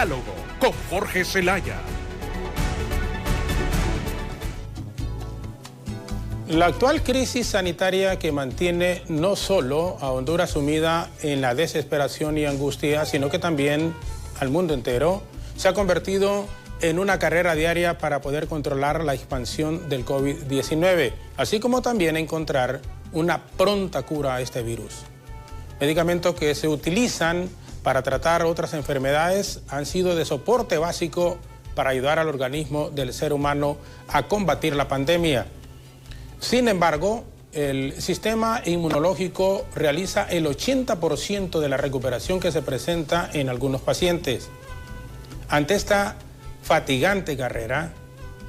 Diálogo con Jorge Zelaya. La actual crisis sanitaria que mantiene no solo a Honduras sumida en la desesperación y angustia, sino que también al mundo entero, se ha convertido en una carrera diaria para poder controlar la expansión del COVID-19, así como también encontrar una pronta cura a este virus. Medicamentos que se utilizan para tratar otras enfermedades han sido de soporte básico para ayudar al organismo del ser humano a combatir la pandemia. Sin embargo, el sistema inmunológico realiza el 80% de la recuperación que se presenta en algunos pacientes. Ante esta fatigante carrera,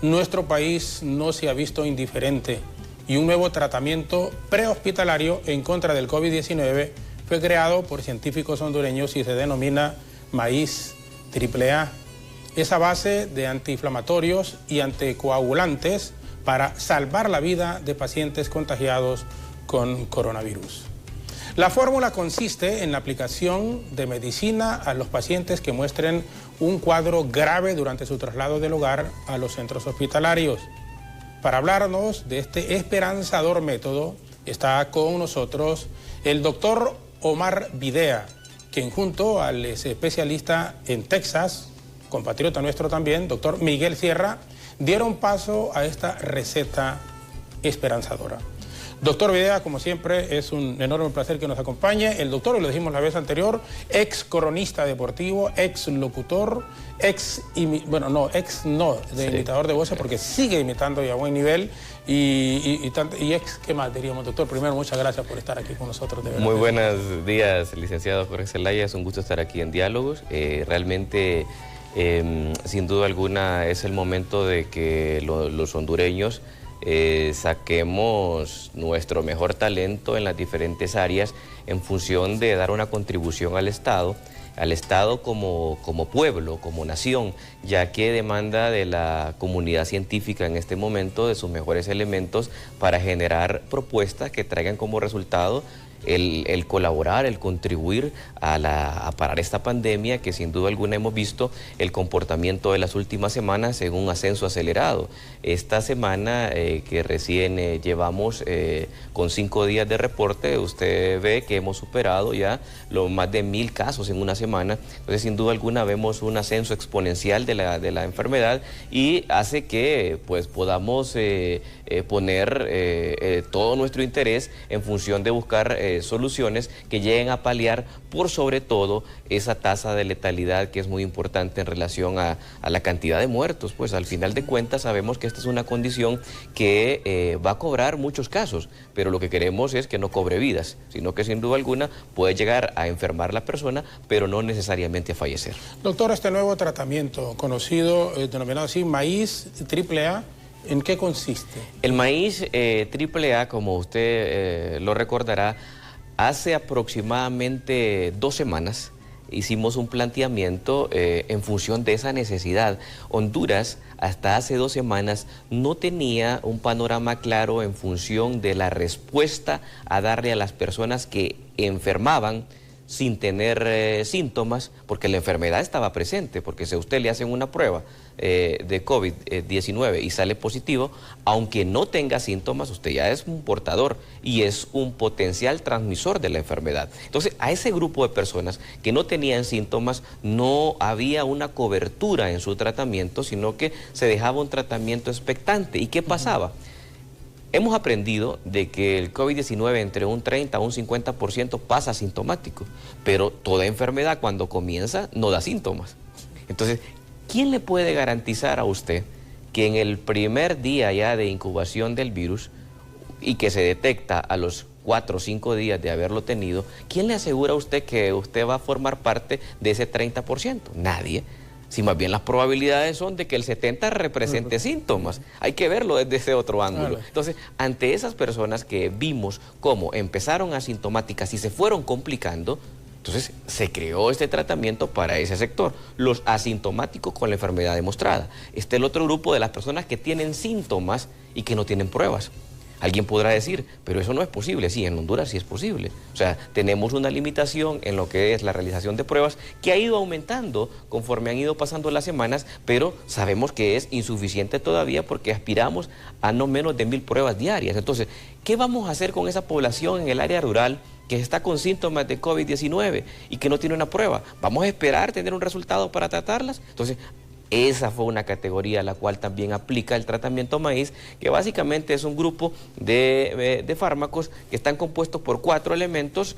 nuestro país no se ha visto indiferente y un nuevo tratamiento prehospitalario en contra del COVID-19 fue creado por científicos hondureños y se denomina Maíz AAA. Es a base de antiinflamatorios y anticoagulantes para salvar la vida de pacientes contagiados con coronavirus. La fórmula consiste en la aplicación de medicina a los pacientes que muestren un cuadro grave durante su traslado del hogar a los centros hospitalarios. Para hablarnos de este esperanzador método está con nosotros el doctor Omar Videa, quien junto al especialista en Texas, compatriota nuestro también, doctor Miguel Sierra, dieron paso a esta receta esperanzadora. Doctor Videa, como siempre, es un enorme placer que nos acompañe. El doctor, lo dijimos la vez anterior, ex cronista deportivo, ex locutor, imitador de voces, porque sigue imitando y a buen nivel. Y ex, ¿qué más diríamos, doctor? Primero, muchas gracias por estar aquí con nosotros. De verdad. Muy buenos días, licenciado Jorge Zelaya. Es un gusto estar aquí en Diálogos. Realmente, sin duda alguna, es el momento de que los hondureños saquemos nuestro mejor talento en las diferentes áreas en función de dar una contribución al Estado como pueblo, como nación, ya que demanda de la comunidad científica en este momento de sus mejores elementos para generar propuestas que traigan como resultado el colaborar, el contribuir a parar esta pandemia, que sin duda alguna hemos visto el comportamiento de las últimas semanas en un ascenso acelerado. Esta semana que recién llevamos con 5 días de reporte, usted ve que hemos superado ya los más de 1000 casos en una semana. Entonces, sin duda alguna, vemos un ascenso exponencial de la enfermedad y hace que pues podamos poner todo nuestro interés en función de buscar soluciones que lleguen a paliar por sobre todo esa tasa de letalidad que es muy importante en relación a la cantidad de muertos. Pues al final de cuentas sabemos que esta es una condición que va a cobrar muchos casos, pero lo que queremos es que no cobre vidas, sino que sin duda alguna puede llegar a enfermar la persona, pero no necesariamente a fallecer. Doctor, este nuevo tratamiento conocido, denominado así, Maíz AAA, ¿en qué consiste? El Maíz AAA, como usted lo recordará, hace aproximadamente 2 semanas hicimos un planteamiento en función de esa necesidad. Honduras hasta hace 2 semanas no tenía un panorama claro en función de la respuesta a darle a las personas que enfermaban sin tener síntomas, porque la enfermedad estaba presente, porque si a usted le hacen una prueba de COVID-19 y sale positivo, aunque no tenga síntomas, usted ya es un portador y es un potencial transmisor de la enfermedad. Entonces, a ese grupo de personas que no tenían síntomas, no había una cobertura en su tratamiento, sino que se dejaba un tratamiento expectante. ¿Y qué pasaba? Hemos aprendido de que el COVID-19 entre un 30 a un 50% pasa asintomático, pero toda enfermedad cuando comienza no da síntomas. Entonces, ¿quién le puede garantizar a usted que en el primer día ya de incubación del virus y que se detecta a los 4 o 5 días de haberlo tenido, quién le asegura a usted que usted va a formar parte de ese 30%? Nadie. Si más bien las probabilidades son de que el 70% represente síntomas. Hay que verlo desde ese otro ángulo. Entonces, ante esas personas que vimos cómo empezaron asintomáticas y se fueron complicando, entonces se creó este tratamiento para ese sector, los asintomáticos con la enfermedad demostrada. Está el otro grupo de las personas que tienen síntomas y que no tienen pruebas. Alguien podrá decir, pero eso no es posible. Sí, en Honduras sí es posible. O sea, tenemos una limitación en lo que es la realización de pruebas que ha ido aumentando conforme han ido pasando las semanas, pero sabemos que es insuficiente todavía porque aspiramos a no menos de 1000 pruebas diarias. Entonces, ¿qué vamos a hacer con esa población en el área rural que está con síntomas de COVID-19 y que no tiene una prueba? ¿Vamos a esperar tener un resultado para tratarlas? Entonces, esa fue una categoría a la cual también aplica el tratamiento maíz, que básicamente es un grupo de fármacos que están compuestos por 4 elementos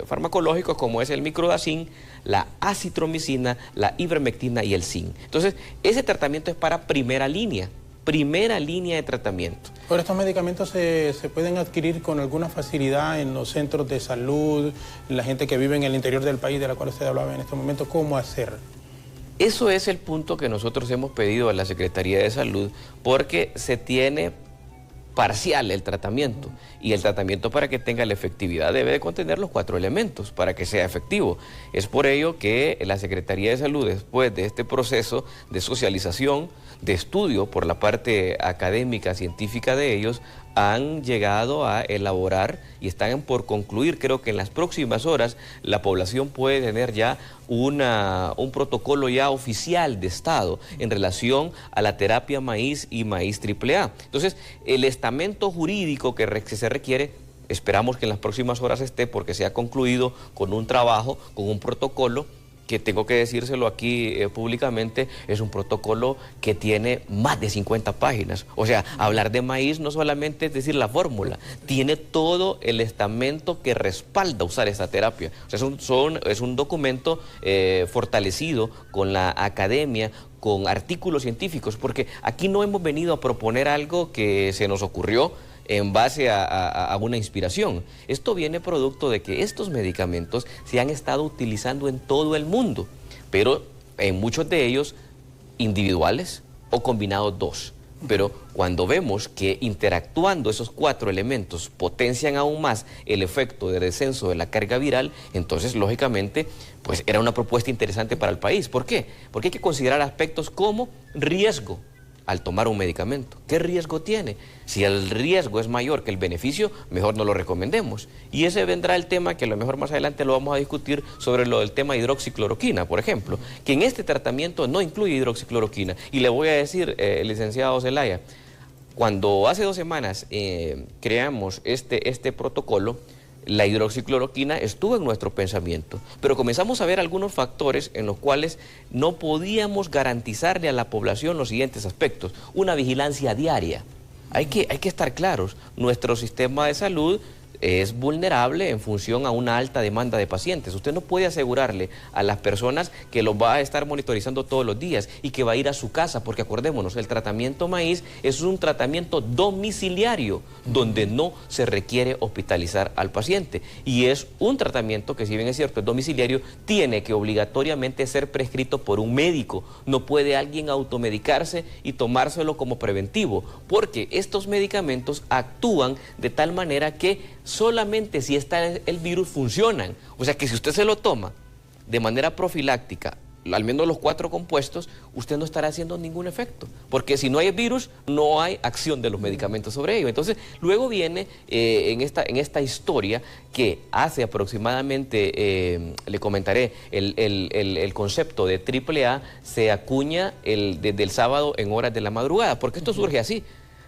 farmacológicos, como es el microdacin, la acitromicina, la ivermectina y el zinc. Entonces, ese tratamiento es para primera línea de tratamiento. Ahora, ¿estos medicamentos se pueden adquirir con alguna facilidad en los centros de salud, la gente que vive en el interior del país, de la cual usted hablaba en este momento? ¿Cómo hacer? Eso es el punto que nosotros hemos pedido a la Secretaría de Salud, porque se tiene parcial el tratamiento, y el tratamiento, para que tenga la efectividad, debe de contener los 4 elementos para que sea efectivo. Es por ello que la Secretaría de Salud, después de este proceso de socialización, de estudio por la parte académica, científica de ellos, han llegado a elaborar y están por concluir, creo que en las próximas horas, la población puede tener ya un protocolo ya oficial de Estado en relación a la terapia maíz y maíz AAA. Entonces, el estamento jurídico que se requiere, esperamos que en las próximas horas esté, porque se ha concluido con un trabajo, con un protocolo, que tengo que decírselo aquí públicamente, es un protocolo que tiene más de 50 páginas. O sea, hablar de maíz no solamente es decir la fórmula, tiene todo el estamento que respalda usar esta terapia. O sea, es un documento fortalecido con la academia, con artículos científicos, porque aquí no hemos venido a proponer algo que se nos ocurrió en base a una inspiración. Esto viene producto de que estos medicamentos se han estado utilizando en todo el mundo, pero en muchos de ellos individuales o combinados 2. Pero cuando vemos que interactuando esos 4 elementos potencian aún más el efecto de descenso de la carga viral, entonces lógicamente pues era una propuesta interesante para el país. ¿Por qué? Porque hay que considerar aspectos como riesgo al tomar un medicamento. ¿Qué riesgo tiene? Si el riesgo es mayor que el beneficio, mejor no lo recomendemos. Y ese vendrá el tema que a lo mejor más adelante lo vamos a discutir sobre lo del tema de hidroxicloroquina, por ejemplo, que en este tratamiento no incluye hidroxicloroquina. Y le voy a decir, licenciado Zelaya, cuando hace 2 semanas creamos este protocolo, la hidroxicloroquina estuvo en nuestro pensamiento, pero comenzamos a ver algunos factores en los cuales no podíamos garantizarle a la población los siguientes aspectos. Una vigilancia diaria. Hay que estar claros, nuestro sistema de salud es vulnerable en función a una alta demanda de pacientes. Usted no puede asegurarle a las personas que los va a estar monitorizando todos los días y que va a ir a su casa, porque acordémonos, el tratamiento maíz es un tratamiento domiciliario, donde no se requiere hospitalizar al paciente. Y es un tratamiento que, si bien es cierto, es domiciliario, tiene que obligatoriamente ser prescrito por un médico. No puede alguien automedicarse y tomárselo como preventivo, porque estos medicamentos actúan de tal manera que solamente si está el virus funcionan. O sea que si usted se lo toma de manera profiláctica, al menos los 4 compuestos, usted no estará haciendo ningún efecto, porque si no hay virus, no hay acción de los medicamentos sobre ello. Entonces, luego viene en esta historia que hace aproximadamente, le comentaré, el concepto de AAA se acuña desde el sábado en horas de la madrugada, porque esto surge así.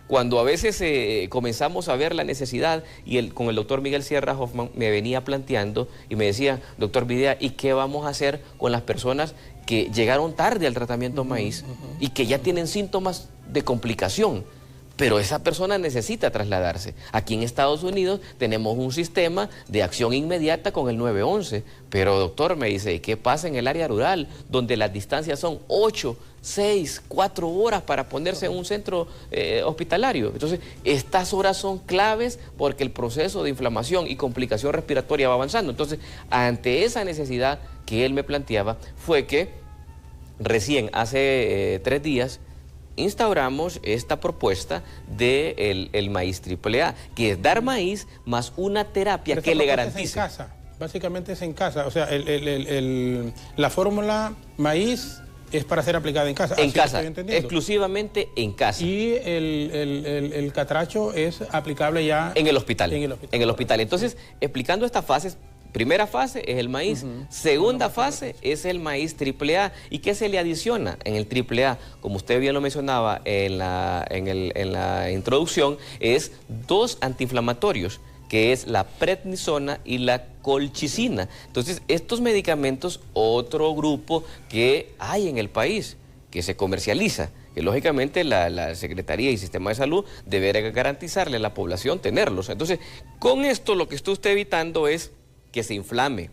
Cuando a veces comenzamos a ver la necesidad, y con el doctor Miguel Sierra Hoffman me venía planteando y me decía, doctor Videa, ¿y qué vamos a hacer con las personas que llegaron tarde al tratamiento maíz y que ya tienen síntomas de complicación? Pero esa persona necesita trasladarse. Aquí en Estados Unidos tenemos un sistema de acción inmediata con el 911. Pero doctor, me dice, ¿y qué pasa en el área rural, donde las distancias son 8, 6, 4 horas para ponerse en un centro hospitalario? Entonces, estas horas son claves porque el proceso de inflamación y complicación respiratoria va avanzando. Entonces, ante esa necesidad que él me planteaba, fue que recién hace 3 días, instauramos esta propuesta del maíz AAA, que es dar maíz más una terapia que le garantice. Es en casa, básicamente es en casa. O sea, la fórmula maíz es para ser aplicada en casa. En casa, exclusivamente en casa. Y el catracho es aplicable ya en el hospital. En el hospital. Entonces, explicando estas fases, primera fase es el maíz, segunda fase es el maíz AAA. ¿Y qué se le adiciona en el AAA? Como usted bien lo mencionaba en la introducción, es 2 antiinflamatorios, que es la prednisona y la colchicina. Entonces, estos medicamentos, otro grupo que hay en el país, que se comercializa, que lógicamente la Secretaría y Sistema de Salud deberá garantizarle a la población tenerlos. Entonces, con esto lo que está usted evitando es que se inflame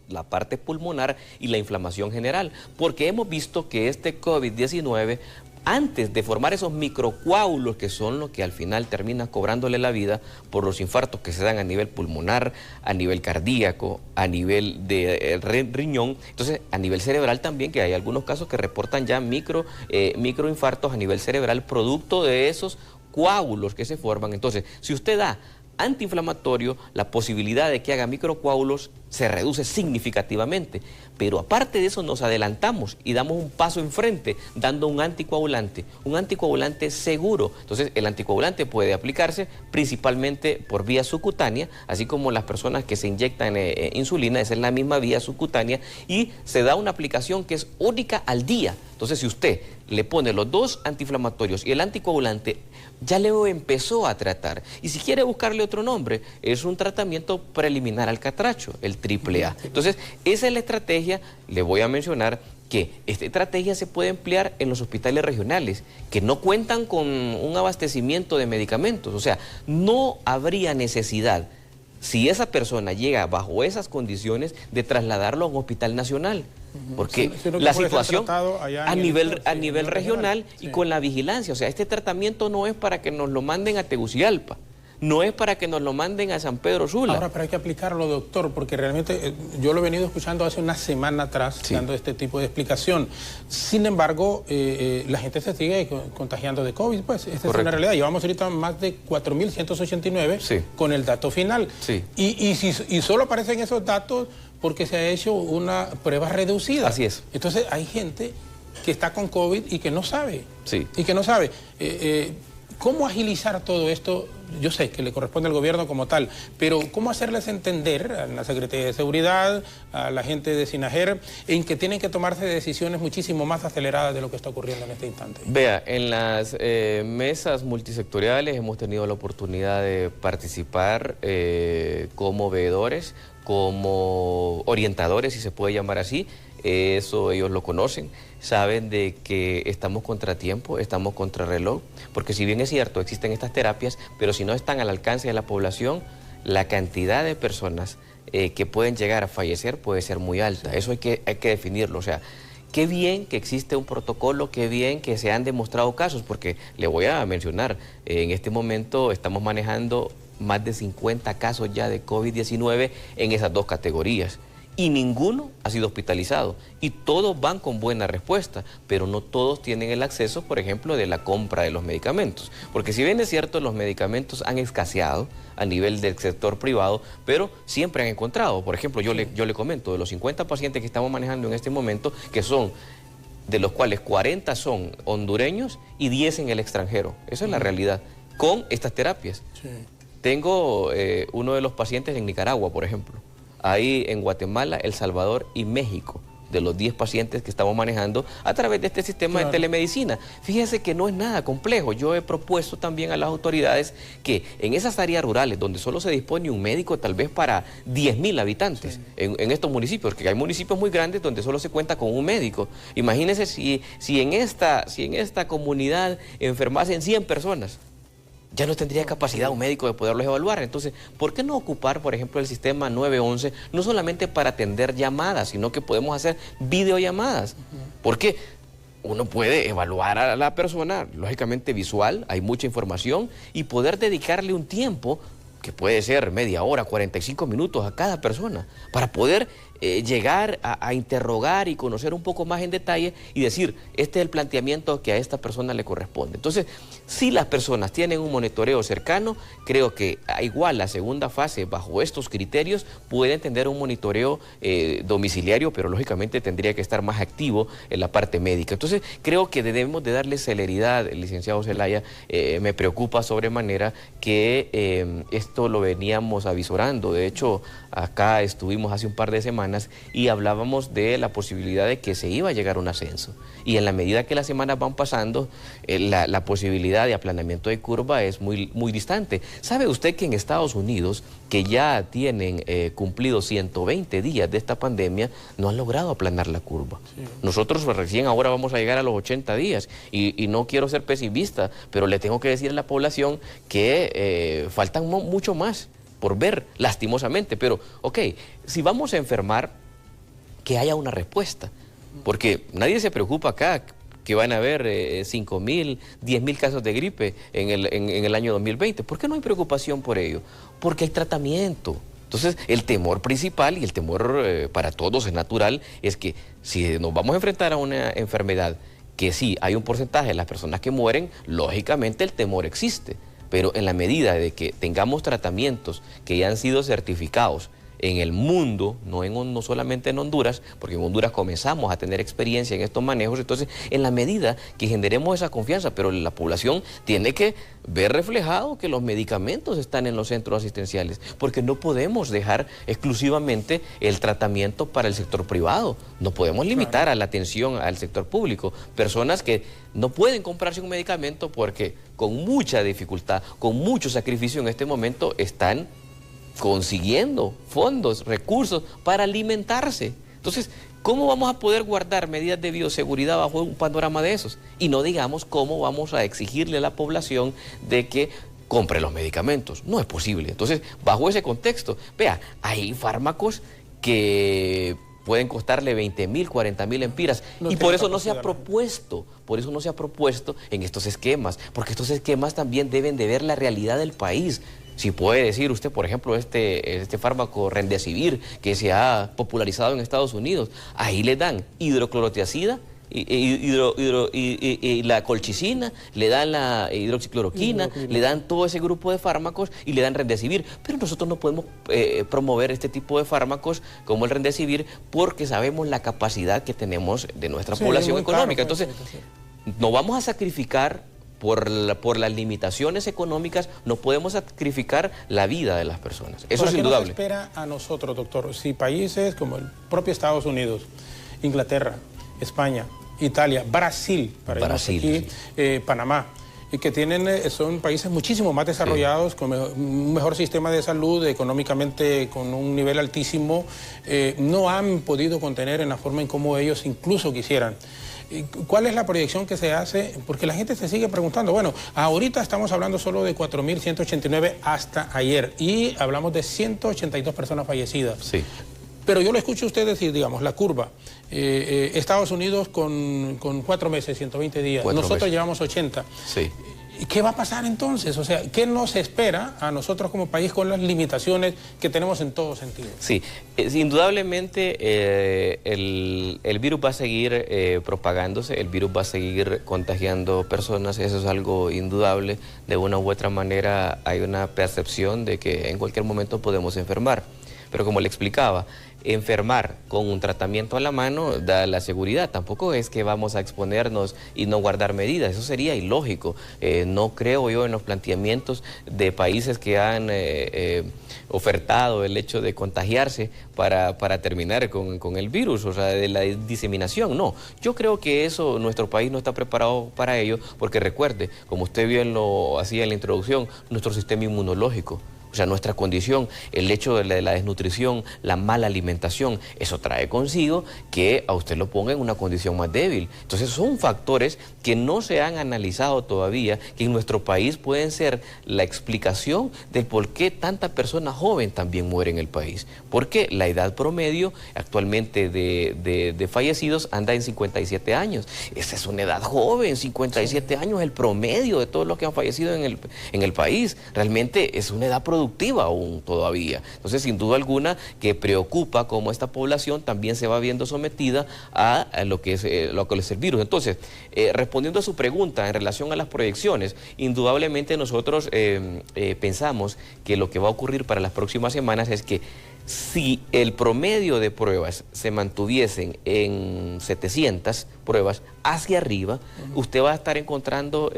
la parte pulmonar y la inflamación general, porque hemos visto que este COVID-19, antes de formar esos microcoágulos que son los que al final terminan cobrándole la vida por los infartos que se dan a nivel pulmonar, a nivel cardíaco, a nivel de riñón, entonces a nivel cerebral también, que hay algunos casos que reportan ya microinfartos a nivel cerebral producto de esos coágulos que se forman. Entonces, si usted da antiinflamatorio, la posibilidad de que haga microcoágulos se reduce significativamente. Pero aparte de eso nos adelantamos y damos un paso enfrente dando un anticoagulante seguro. Entonces el anticoagulante puede aplicarse principalmente por vía subcutánea, así como las personas que se inyectan insulina, esa es la misma vía subcutánea, y se da una aplicación que es única al día. Entonces si usted le pone los 2 antiinflamatorios y el anticoagulante, ya luego empezó a tratar. Y si quiere buscarle otro nombre, es un tratamiento preliminar al catracho, el AAA. Entonces, esa es la estrategia. Le voy a mencionar que esta estrategia se puede emplear en los hospitales regionales, que no cuentan con un abastecimiento de medicamentos. O sea, no habría necesidad, si esa persona llega bajo esas condiciones, de trasladarlo a un hospital nacional. Porque la situación a nivel regional y con la vigilancia, o sea, este tratamiento no es para que nos lo manden a Tegucigalpa, no es para que nos lo manden a San Pedro Sula. Ahora, pero hay que aplicarlo, doctor, porque realmente yo lo he venido escuchando hace una semana atrás, dando este tipo de explicación. Sin embargo, la gente se sigue contagiando de COVID, pues esta es una realidad. Llevamos ahorita más de 4.189 con el dato final. Y solo aparecen esos datos porque se ha hecho una prueba reducida. Así es. Entonces hay gente que está con COVID y que no sabe. Y que no sabe. ¿Cómo agilizar todo esto? Yo sé que le corresponde al gobierno como tal, pero ¿cómo hacerles entender a la Secretaría de Seguridad, a la gente de SINAJER, en que tienen que tomarse decisiones muchísimo más aceleradas de lo que está ocurriendo en este instante? Vea, en las mesas multisectoriales hemos tenido la oportunidad de participar como veedores, como orientadores, si se puede llamar así. Eso ellos lo conocen, saben de que estamos contra tiempo, estamos contra reloj, porque si bien es cierto, existen estas terapias, pero si no están al alcance de la población, la cantidad de personas que pueden llegar a fallecer puede ser muy alta. Eso hay que definirlo. O sea, qué bien que existe un protocolo, qué bien que se han demostrado casos, porque le voy a mencionar, en este momento estamos manejando más de 50 casos ya de COVID-19 en esas 2 categorías. Y ninguno ha sido hospitalizado y todos van con buena respuesta, pero no todos tienen el acceso, por ejemplo, de la compra de los medicamentos, porque si bien es cierto, los medicamentos han escaseado a nivel del sector privado, pero siempre han encontrado. Por ejemplo, yo le comento, de los 50 pacientes que estamos manejando en este momento, que son, de los cuales 40 son hondureños y 10 en el extranjero, eso es la realidad, con estas terapias. Tengo uno de los pacientes en Nicaragua, por ejemplo. Ahí en Guatemala, El Salvador y México, de los 10 pacientes que estamos manejando a través de este sistema de telemedicina. Fíjense que no es nada complejo. Yo he propuesto también a las autoridades que en esas áreas rurales donde solo se dispone un médico tal vez para 10.000 habitantes en estos municipios, porque hay municipios muy grandes donde solo se cuenta con un médico. Imagínense si en esta comunidad enfermasen 100 personas. Ya no tendría capacidad un médico de poderlos evaluar. Entonces, ¿por qué no ocupar, por ejemplo, el sistema 911, no solamente para atender llamadas, sino que podemos hacer videollamadas? Porque uno puede evaluar a la persona, lógicamente visual, hay mucha información, y poder dedicarle un tiempo, que puede ser media hora, 45 minutos a cada persona, para poder llegar a interrogar y conocer un poco más en detalle y decir, este es el planteamiento que a esta persona le corresponde. Entonces, si las personas tienen un monitoreo cercano, creo que igual la segunda fase, bajo estos criterios, pueden tener un monitoreo domiciliario, pero lógicamente tendría que estar más activo en la parte médica. Entonces, creo que debemos de darle celeridad, licenciado Zelaya. Me preocupa sobremanera que esto lo veníamos avisorando. De hecho, acá estuvimos hace un par de semanas y hablábamos de la posibilidad de que se iba a llegar a un ascenso. Y en la medida que las semanas van pasando, la posibilidad de aplanamiento de curva es muy distante. ¿Sabe usted que en Estados Unidos, que ya tienen cumplido 120 días de esta pandemia, no han logrado aplanar la curva? Sí. Nosotros recién ahora vamos a llegar a los 80 días y no quiero ser pesimista, pero le tengo que decir a la población que faltan mucho más por ver, lastimosamente. Pero, ok, si vamos a enfermar, que haya una respuesta, porque nadie se preocupa acá que van a haber 5.000, 10.000 casos de gripe en el año 2020. ¿Por qué no hay preocupación por ello? Porque hay tratamiento. Entonces, el temor principal, y el temor para todos es natural, es que si nos vamos a enfrentar a una enfermedad que sí hay un porcentaje de las personas que mueren, lógicamente el temor existe. Pero en la medida de que tengamos tratamientos que ya han sido certificados en el mundo, no solamente en Honduras, porque en Honduras comenzamos a tener experiencia en estos manejos, entonces en la medida que generemos esa confianza, pero la población tiene que ver reflejado que los medicamentos están en los centros asistenciales, porque no podemos dejar exclusivamente el tratamiento para el sector privado, no podemos limitar a la atención al sector público, personas que no pueden comprarse un medicamento porque con mucha dificultad, con mucho sacrificio en este momento están consiguiendo fondos, recursos para alimentarse. Entonces, ¿cómo vamos a poder guardar medidas de bioseguridad bajo un panorama de esos? Y no digamos cómo vamos a exigirle a la población de que compre los medicamentos. No es posible. Entonces, bajo ese contexto, vea, hay fármacos que pueden costarle 20.000, 40.000 empiras, y por eso no se ha propuesto, en estos esquemas, porque estos esquemas también deben de ver la realidad del país. Si puede decir usted, por ejemplo, este fármaco Remdesivir, que se ha popularizado en Estados Unidos, ahí le dan hidroclorotiazida y la colchicina, le dan la hidroxicloroquina, le dan todo ese grupo de fármacos y le dan Remdesivir. Pero nosotros no podemos promover este tipo de fármacos como el Remdesivir porque sabemos la capacidad que tenemos de nuestra población económica. Entonces, no vamos a sacrificar por las limitaciones económicas, no podemos sacrificar la vida de las personas. Eso es indudable. ¿Qué nos espera a nosotros, doctor? Si países como el propio Estados Unidos, Inglaterra, España, Italia, Brasil, Panamá, y que son países muchísimo más desarrollados, con un mejor sistema de salud, económicamente con un nivel altísimo, no han podido contener en la forma en cómo ellos incluso quisieran. ¿Cuál es la proyección que se hace? Porque la gente se sigue preguntando, bueno, ahorita estamos hablando solo de 4.189 hasta ayer y hablamos de 182 personas fallecidas. Sí. Pero yo lo escucho a usted decir, digamos, la curva. Estados Unidos con 4 meses, 120 días. Nosotros llevamos 80. Sí. ¿Qué va a pasar entonces? O sea, ¿qué nos espera a nosotros como país con las limitaciones que tenemos en todo sentido? Sí, indudablemente el virus va a seguir propagándose, el virus va a seguir contagiando personas, eso es algo indudable. De una u otra manera hay una percepción de que en cualquier momento podemos enfermar. Pero como le explicaba, enfermar con un tratamiento a la mano da la seguridad. Tampoco es que vamos a exponernos y no guardar medidas. Eso sería ilógico. No creo yo en los planteamientos de países que han ofertado el hecho de contagiarse para terminar con el virus, o sea, de la diseminación. No, yo creo que eso, nuestro país no está preparado para ello, porque recuerde, como usted bien lo hacía en la introducción, nuestro sistema inmunológico. O sea, nuestra condición, el hecho de la desnutrición, la mala alimentación, eso trae consigo que a usted lo ponga en una condición más débil. Entonces son factores que no se han analizado todavía, que en nuestro país pueden ser la explicación del por qué tanta persona joven también muere en el país. Porque la edad promedio actualmente de fallecidos anda en 57 años. Esa es una edad joven, 57 años, el promedio de todos los que han fallecido en el país. Realmente es una edad productiva productiva aún todavía. Entonces, sin duda alguna, que preocupa cómo esta población también se va viendo sometida a lo que es el virus. Entonces, respondiendo a su pregunta en relación a las proyecciones, indudablemente nosotros pensamos que lo que va a ocurrir para las próximas semanas es que si el promedio de pruebas se mantuviesen en 700 pruebas hacia arriba, usted va a estar encontrando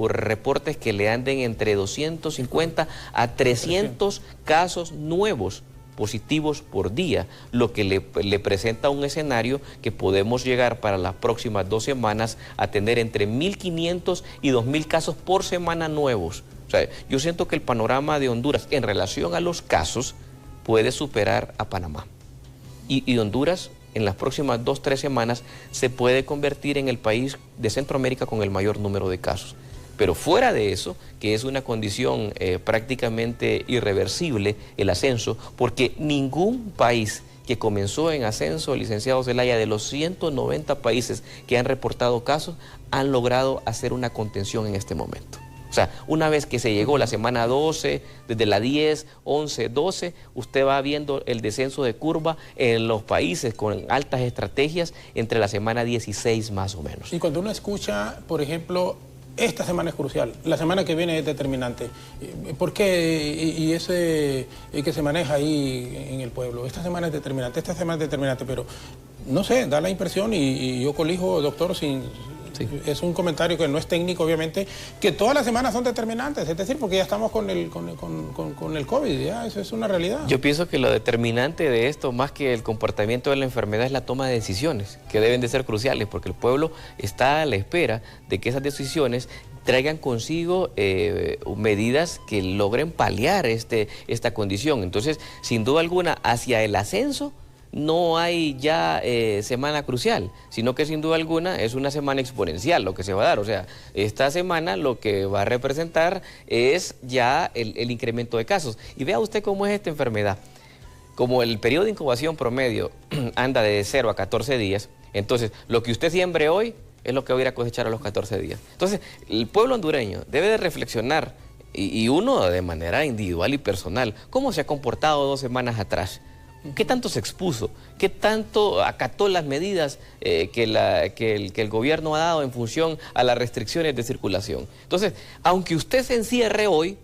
reportes que le anden entre 250 a 300 casos nuevos positivos por día, lo que le presenta un escenario que podemos llegar para las próximas 2 semanas a tener entre 1.500 y 2.000 casos por semana nuevos. O sea, yo siento que el panorama de Honduras en relación a los casos puede superar a Panamá. Y Honduras en las próximas 2 o 3 semanas se puede convertir en el país de Centroamérica con el mayor número de casos. Pero fuera de eso, que es una condición prácticamente irreversible el ascenso, porque ningún país que comenzó en ascenso, licenciado Zelaya, de los 190 países que han reportado casos, han logrado hacer una contención en este momento. O sea, una vez que se llegó la semana 12, desde la 10, 11, 12, usted va viendo el descenso de curva en los países con altas estrategias entre la semana 16 más o menos. Y cuando uno escucha, por ejemplo, esta semana es crucial, la semana que viene es determinante, ¿por qué? Y ese que se maneja ahí en el pueblo, esta semana es determinante, pero no sé, da la impresión, y yo colijo, doctor, sin... Sí. Es un comentario que no es técnico, obviamente, que todas las semanas son determinantes, es decir, porque ya estamos con el COVID, ya, eso es una realidad. Yo pienso que lo determinante de esto, más que el comportamiento de la enfermedad, es la toma de decisiones, que deben de ser cruciales, porque el pueblo está a la espera de que esas decisiones traigan consigo medidas que logren paliar esta condición. Entonces, sin duda alguna, hacia el ascenso, no hay ya semana crucial, sino que sin duda alguna es una semana exponencial lo que se va a dar. O sea, esta semana lo que va a representar es ya el incremento de casos. Y vea usted cómo es esta enfermedad. Como el periodo de incubación promedio anda de 0 a 14 días, entonces lo que usted siembre hoy es lo que va a ir a cosechar a los 14 días. Entonces, el pueblo hondureño debe de reflexionar, y uno de manera individual y personal, cómo se ha comportado 2 semanas atrás. ¿Qué tanto se expuso? ¿Qué tanto acató las medidas que el gobierno ha dado en función a las restricciones de circulación? Entonces, aunque usted se encierre hoy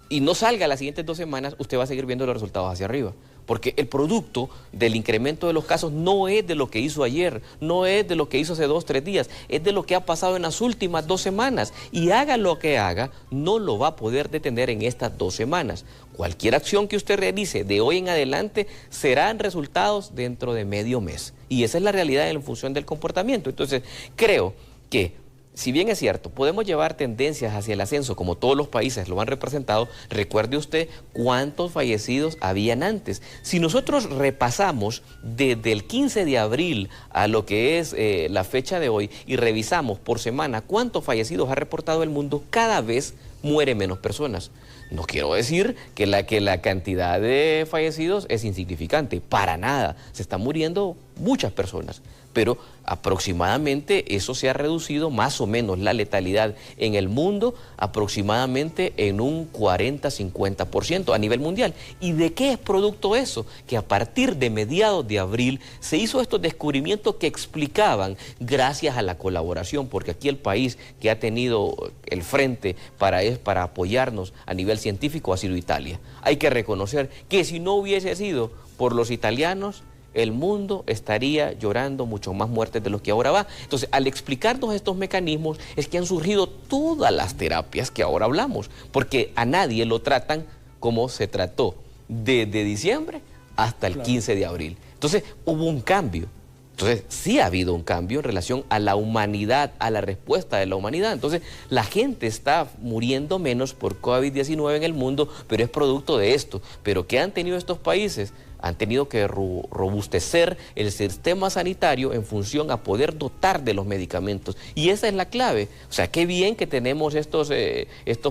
y no salga las siguientes 2 semanas, usted va a seguir viendo los resultados hacia arriba. Porque el producto del incremento de los casos no es de lo que hizo ayer, no es de lo que hizo hace 2 o 3 días, es de lo que ha pasado en las últimas 2 semanas. Y haga lo que haga, no lo va a poder detener en estas 2 semanas. Cualquier acción que usted realice de hoy en adelante serán resultados dentro de medio mes. Y esa es la realidad en función del comportamiento. Entonces, creo que, si bien es cierto, podemos llevar tendencias hacia el ascenso como todos los países lo han representado, recuerde usted cuántos fallecidos habían antes. Si nosotros repasamos desde el 15 de abril a lo que es la fecha de hoy y revisamos por semana cuántos fallecidos ha reportado el mundo, cada vez muere menos personas. No quiero decir que la cantidad de fallecidos es insignificante, para nada. Se están muriendo muchas personas, pero aproximadamente eso se ha reducido más o menos la letalidad en el mundo aproximadamente en un 40-50% a nivel mundial. ¿Y de qué es producto eso? Que a partir de mediados de abril se hizo estos descubrimientos que explicaban, gracias a la colaboración, porque aquí el país que ha tenido el frente para apoyarnos a nivel científico ha sido Italia. Hay que reconocer que si no hubiese sido por los italianos, el mundo estaría llorando mucho más muertes de lo que ahora va. Entonces, al explicarnos estos mecanismos, es que han surgido todas las terapias que ahora hablamos, porque a nadie lo tratan como se trató desde diciembre hasta el 15 de abril. Entonces, hubo un cambio. Entonces, sí ha habido un cambio en relación a la humanidad, a la respuesta de la humanidad. Entonces, la gente está muriendo menos por COVID-19 en el mundo, pero es producto de esto. Pero ¿qué han tenido estos países? Han tenido que robustecer el sistema sanitario en función a poder dotar de los medicamentos. Y esa es la clave. O sea, qué bien que tenemos estos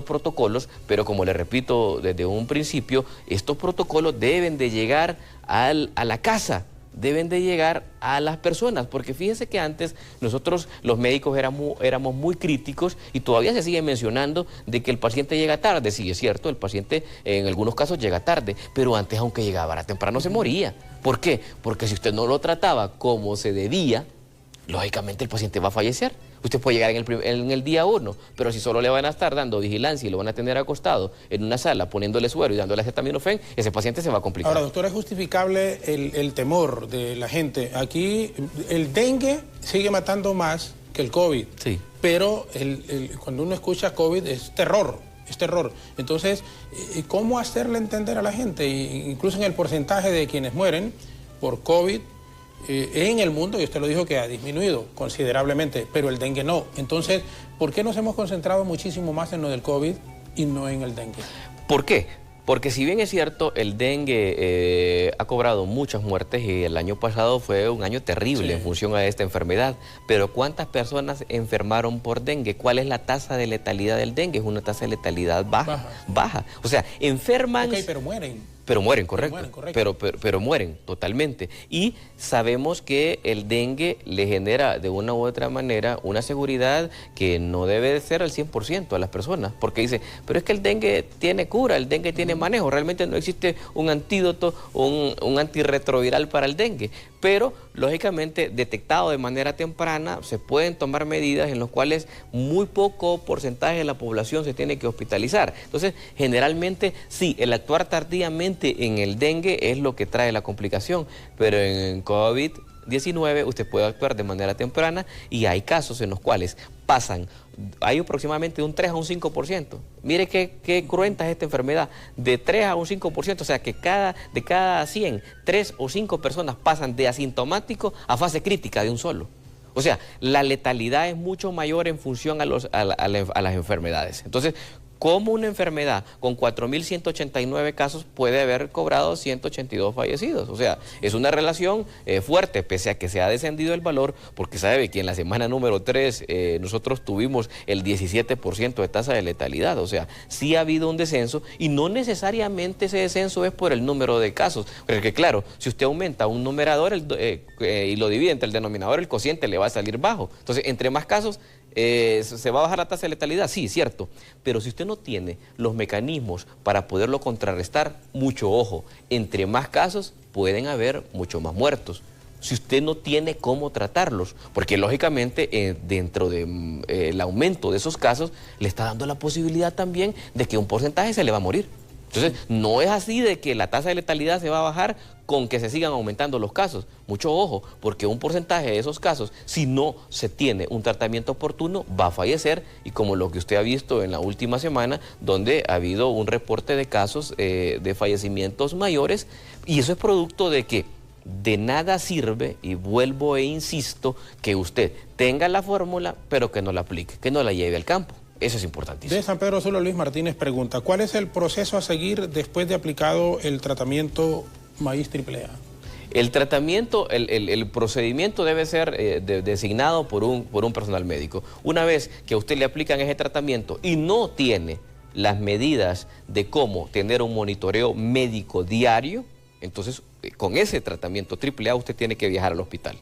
protocolos, pero como le repito desde un principio, estos protocolos deben de llegar a la casa deben de llegar a las personas, porque fíjense que antes nosotros los médicos éramos muy críticos y todavía se sigue mencionando de que el paciente llega tarde. Sí, es cierto, el paciente en algunos casos llega tarde, pero antes, aunque llegara temprano, se moría. ¿Por qué? Porque si usted no lo trataba como se debía, lógicamente el paciente va a fallecer. Usted puede llegar en el día 1, pero si solo le van a estar dando vigilancia y lo van a tener acostado en una sala poniéndole suero y dándole acetaminofén, ese paciente se va a complicar. Ahora, doctor, ¿es justificable el temor de la gente? Aquí el dengue sigue matando más que el COVID, sí, pero cuando uno escucha COVID es terror. Es terror. Entonces, ¿cómo hacerle entender a la gente? Incluso en el porcentaje de quienes mueren por COVID en el mundo, y usted lo dijo que ha disminuido considerablemente, pero el dengue no. Entonces, ¿por qué nos hemos concentrado muchísimo más en lo del COVID y no en el dengue? ¿Por qué? Porque si bien es cierto, el dengue ha cobrado muchas muertes y el año pasado fue un año terrible, sí, en función a esta enfermedad, pero ¿cuántas personas enfermaron por dengue? ¿Cuál es la tasa de letalidad del dengue? Es una tasa de letalidad baja. O sea, enferman... Ok, pero mueren. Pero mueren, correcto. Pero mueren totalmente. Y sabemos que el dengue le genera de una u otra manera una seguridad que no debe de ser al 100% a las personas. Porque dice, pero es que el dengue tiene cura, el dengue tiene manejo. Realmente no existe un antídoto, un antirretroviral para el dengue. Pero, lógicamente, detectado de manera temprana, se pueden tomar medidas en las cuales muy poco porcentaje de la población se tiene que hospitalizar. Entonces, generalmente, sí, el actuar tardíamente en el dengue es lo que trae la complicación, pero en COVID-19 usted puede actuar de manera temprana y hay casos en los cuales hay aproximadamente un 3 a un 5%. Mire qué cruenta es esta enfermedad, de 3 a un 5%, o sea que de cada 100, 3 o 5 personas pasan de asintomático a fase crítica de un solo. O sea, la letalidad es mucho mayor en función a las enfermedades. Entonces, ¿cómo una enfermedad con 4.189 casos puede haber cobrado 182 fallecidos? O sea, es una relación fuerte, pese a que se ha descendido el valor, porque sabe que en la semana número 3 nosotros tuvimos el 17% de tasa de letalidad. O sea, sí ha habido un descenso y no necesariamente ese descenso es por el número de casos. Porque claro, si usted aumenta un numerador y lo divide entre el denominador, el cociente le va a salir bajo. Entonces, entre más casos... ¿se va a bajar la tasa de letalidad? Sí, cierto. Pero si usted no tiene los mecanismos para poderlo contrarrestar, mucho ojo. Entre más casos, pueden haber mucho más muertos. Si usted no tiene cómo tratarlos, porque lógicamente dentro del aumento de esos casos, le está dando la posibilidad también de que un porcentaje se le va a morir. Entonces, no es así de que la tasa de letalidad se va a bajar con que se sigan aumentando los casos. Mucho ojo, porque un porcentaje de esos casos, si no se tiene un tratamiento oportuno, va a fallecer, y como lo que usted ha visto en la última semana, donde ha habido un reporte de casos de fallecimientos mayores, y eso es producto de que de nada sirve, y vuelvo e insisto, que usted tenga la fórmula, pero que no la aplique, que no la lleve al campo. Eso es importantísimo. De San Pedro Sula, Luis Martínez pregunta, ¿cuál es el proceso a seguir después de aplicado el tratamiento maíz AAA? El tratamiento, el procedimiento debe ser designado por un personal médico. Una vez que a usted le aplican ese tratamiento y no tiene las medidas de cómo tener un monitoreo médico diario, entonces con ese tratamiento AAA usted tiene que viajar al hospital.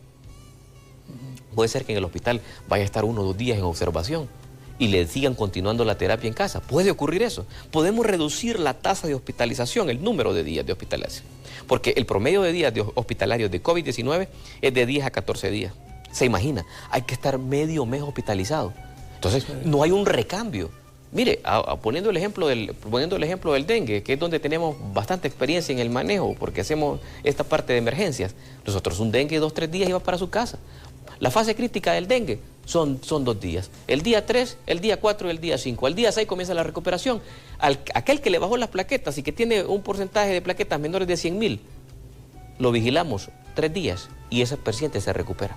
Puede ser que en el hospital vaya a estar 1 o 2 días en observación y le sigan continuando la terapia en casa. Puede ocurrir eso. Podemos reducir la tasa de hospitalización, el número de días de hospitalización, porque el promedio de días hospitalarios de COVID-19 es de 10 a 14 días. Se imagina, hay que estar medio mes hospitalizado. Entonces, no hay un recambio. Mire, poniendo el ejemplo del dengue, que es donde tenemos bastante experiencia en el manejo, porque hacemos esta parte de emergencias. Nosotros un dengue 2 o 3 días iba para su casa. La fase crítica del dengue son 2 días. El día 3, el día 4 y el día 5. Al día 6 comienza la recuperación. Aquel que le bajó las plaquetas y que tiene un porcentaje de plaquetas menores de 100.000, lo vigilamos 3 días y ese paciente se recupera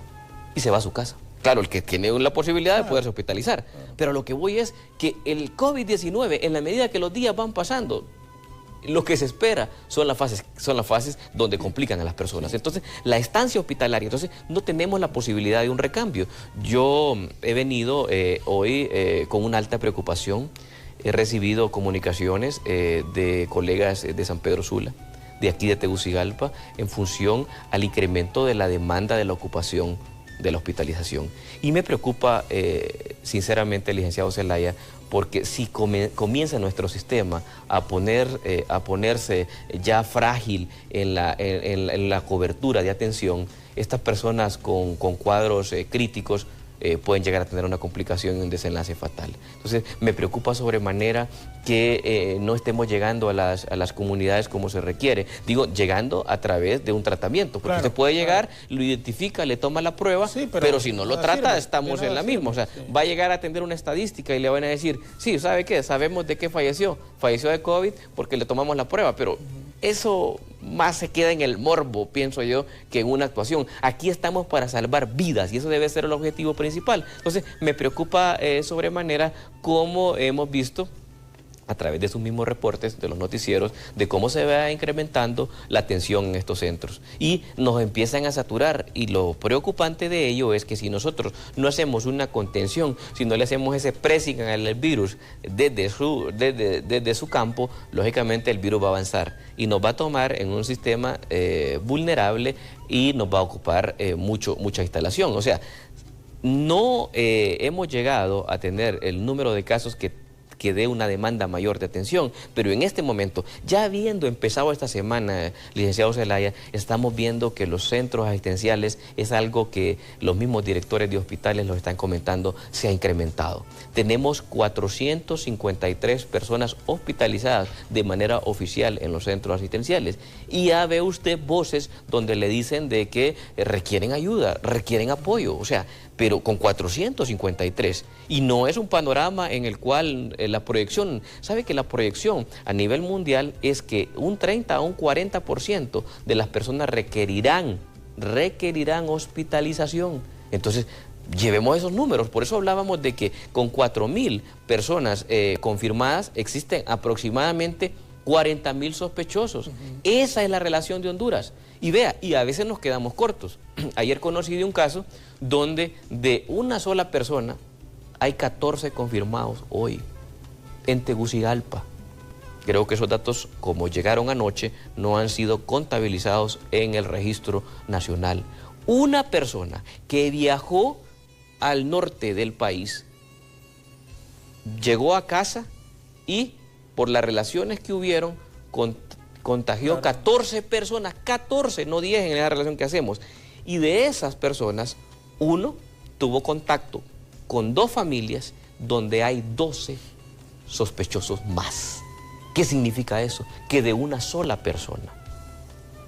y se va a su casa. Claro, el que tiene la posibilidad de poderse hospitalizar. Pero lo que voy es que el COVID-19, en la medida que los días van pasando, lo que se espera son las fases donde complican a las personas. Entonces, la estancia hospitalaria, entonces no tenemos la posibilidad de un recambio. Yo he venido hoy con una alta preocupación. He recibido comunicaciones de colegas de San Pedro Sula, de aquí de Tegucigalpa en función al incremento de la demanda de la ocupación de la hospitalización. Y me preocupa, sinceramente, licenciado Zelaya, porque si comienza nuestro sistema a ponerse ya frágil en la cobertura de atención, estas personas con cuadros críticos pueden llegar a tener una complicación y un desenlace fatal. Entonces, me preocupa sobremanera que no estemos llegando a las comunidades como se requiere. Digo, llegando a través de un tratamiento, porque claro, usted puede llegar, lo identifica, le toma la prueba, sí, pero si no lo trata, sirve, estamos en la misma. O sea, sí. va a llegar a atender una estadística y le van a decir, sí, ¿sabe qué? Sabemos de qué falleció. Falleció de COVID porque le tomamos la prueba, pero eso más se queda en el morbo, pienso yo, que en una actuación. Aquí estamos para salvar vidas y eso debe ser el objetivo principal. Entonces, me preocupa sobremanera cómo hemos visto a través de sus mismos reportes, de los noticieros, de cómo se va incrementando la atención en estos centros. Y nos empiezan a saturar, y lo preocupante de ello es que si nosotros no hacemos una contención, si no le hacemos ese pressing al virus desde su campo, lógicamente el virus va a avanzar y nos va a tomar en un sistema vulnerable y nos va a ocupar mucha instalación. O sea, no hemos llegado a tener el número de casos que dé una demanda mayor de atención, pero en este momento, ya habiendo empezado esta semana, licenciado Zelaya, estamos viendo que los centros asistenciales es algo que los mismos directores de hospitales los están comentando, se ha incrementado. Tenemos 453 personas hospitalizadas de manera oficial en los centros asistenciales y ya ve usted voces donde le dicen de que requieren ayuda, requieren apoyo, o sea, pero con 453. Y no es un panorama en el cual la proyección, sabe que la proyección a nivel mundial es que un 30 a un 40% de las personas requerirán hospitalización. Entonces, llevemos esos números. Por eso hablábamos de que con 4.000 personas confirmadas existen aproximadamente 40.000 sospechosos. Esa es la relación de Honduras. Y vea, y a veces nos quedamos cortos. Ayer conocí de un caso donde de una sola persona hay 14 confirmados hoy en Tegucigalpa. Creo que esos datos, como llegaron anoche, no han sido contabilizados en el registro nacional. Una persona que viajó al norte del país, llegó a casa y por las relaciones que hubieron, contagió 14 personas, 14, no 10 en la relación que hacemos. Y de esas personas, uno tuvo contacto con 2 familias donde hay 12 sospechosos más. ¿Qué significa eso? Que de una sola persona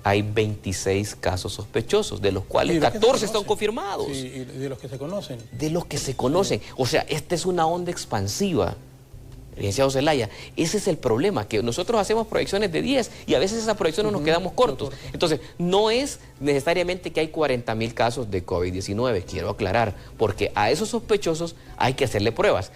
hay 26 casos sospechosos, de los cuales 14 están confirmados. Sí, y de los que se conocen. De los que se conocen. O sea, esta es una onda expansiva. Licenciado Zelaya, ese es el problema, que nosotros hacemos proyecciones de 10 y a veces esas proyecciones nos quedamos cortos. Entonces, no es necesariamente que hay 40.000 casos de COVID-19, quiero aclarar, porque a esos sospechosos hay que hacerle pruebas.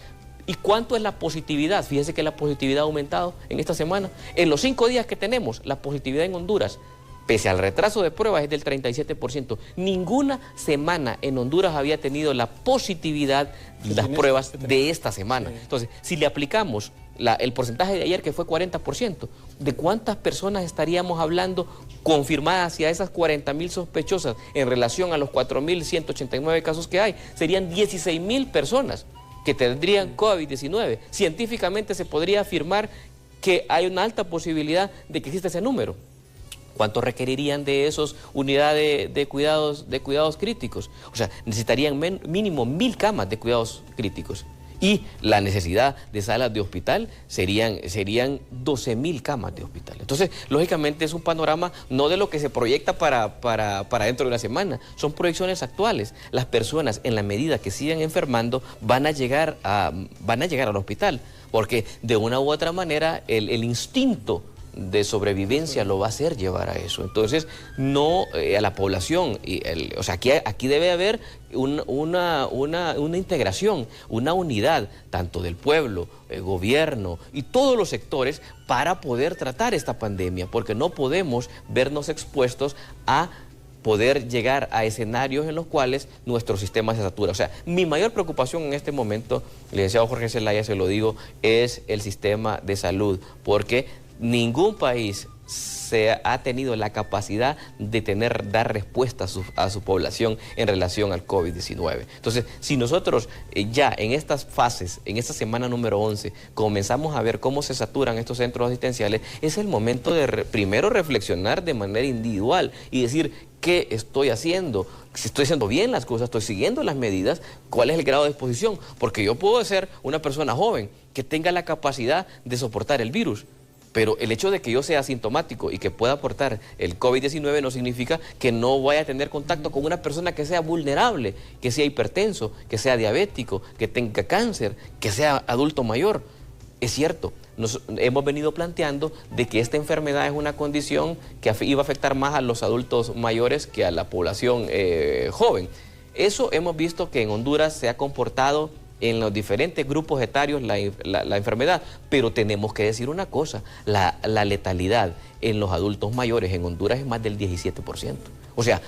¿Y cuánto es la positividad? Fíjese que la positividad ha aumentado en esta semana. En los 5 días que tenemos, la positividad en Honduras, pese al retraso de pruebas, es del 37%. Ninguna semana en Honduras había tenido la positividad de las pruebas de esta semana. Entonces, si le aplicamos el porcentaje de ayer, que fue 40%, ¿de cuántas personas estaríamos hablando confirmadas hacia esas 40.000 sospechosas en relación a los 4.189 casos que hay? Serían 16.000 personas que tendrían COVID-19. Científicamente se podría afirmar que hay una alta posibilidad de que exista ese número. ¿Cuánto requerirían de esos unidades de cuidados críticos? O sea, necesitarían mínimo 1.000 camas de cuidados críticos. Y la necesidad de salas de hospital serían 12.000 camas de hospital. Entonces, lógicamente es un panorama no de lo que se proyecta para dentro de una semana. Son proyecciones actuales. Las personas, en la medida que sigan enfermando, van a llegar al hospital. Porque de una u otra manera el instinto de sobrevivencia lo va a hacer llevar a eso. Entonces, no a la población, o sea, aquí debe haber una integración, una unidad, tanto del pueblo, el gobierno y todos los sectores para poder tratar esta pandemia, porque no podemos vernos expuestos a poder llegar a escenarios en los cuales nuestro sistema se satura. O sea, mi mayor preocupación en este momento, licenciado Jorge Zelaya, se lo digo, es el sistema de salud, porque ningún país se ha tenido la capacidad de dar respuesta a su población en relación al COVID-19. Entonces, si nosotros ya en estas fases, en esta semana número 11, comenzamos a ver cómo se saturan estos centros asistenciales, es el momento de primero reflexionar de manera individual y decir, ¿qué estoy haciendo? Si estoy haciendo bien las cosas, estoy siguiendo las medidas, ¿cuál es el grado de exposición? Porque yo puedo ser una persona joven que tenga la capacidad de soportar el virus, pero el hecho de que yo sea asintomático y que pueda aportar el COVID-19 no significa que no vaya a tener contacto con una persona que sea vulnerable, que sea hipertenso, que sea diabético, que tenga cáncer, que sea adulto mayor. Es cierto, nos hemos venido planteando de que esta enfermedad es una condición que iba a afectar más a los adultos mayores que a la población joven. Eso hemos visto que en Honduras se ha comportado en los diferentes grupos etarios la enfermedad, pero tenemos que decir una cosa, la letalidad en los adultos mayores en Honduras es más del 17%. O sea,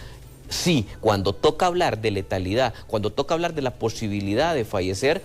sí, cuando toca hablar de letalidad, cuando toca hablar de la posibilidad de fallecer,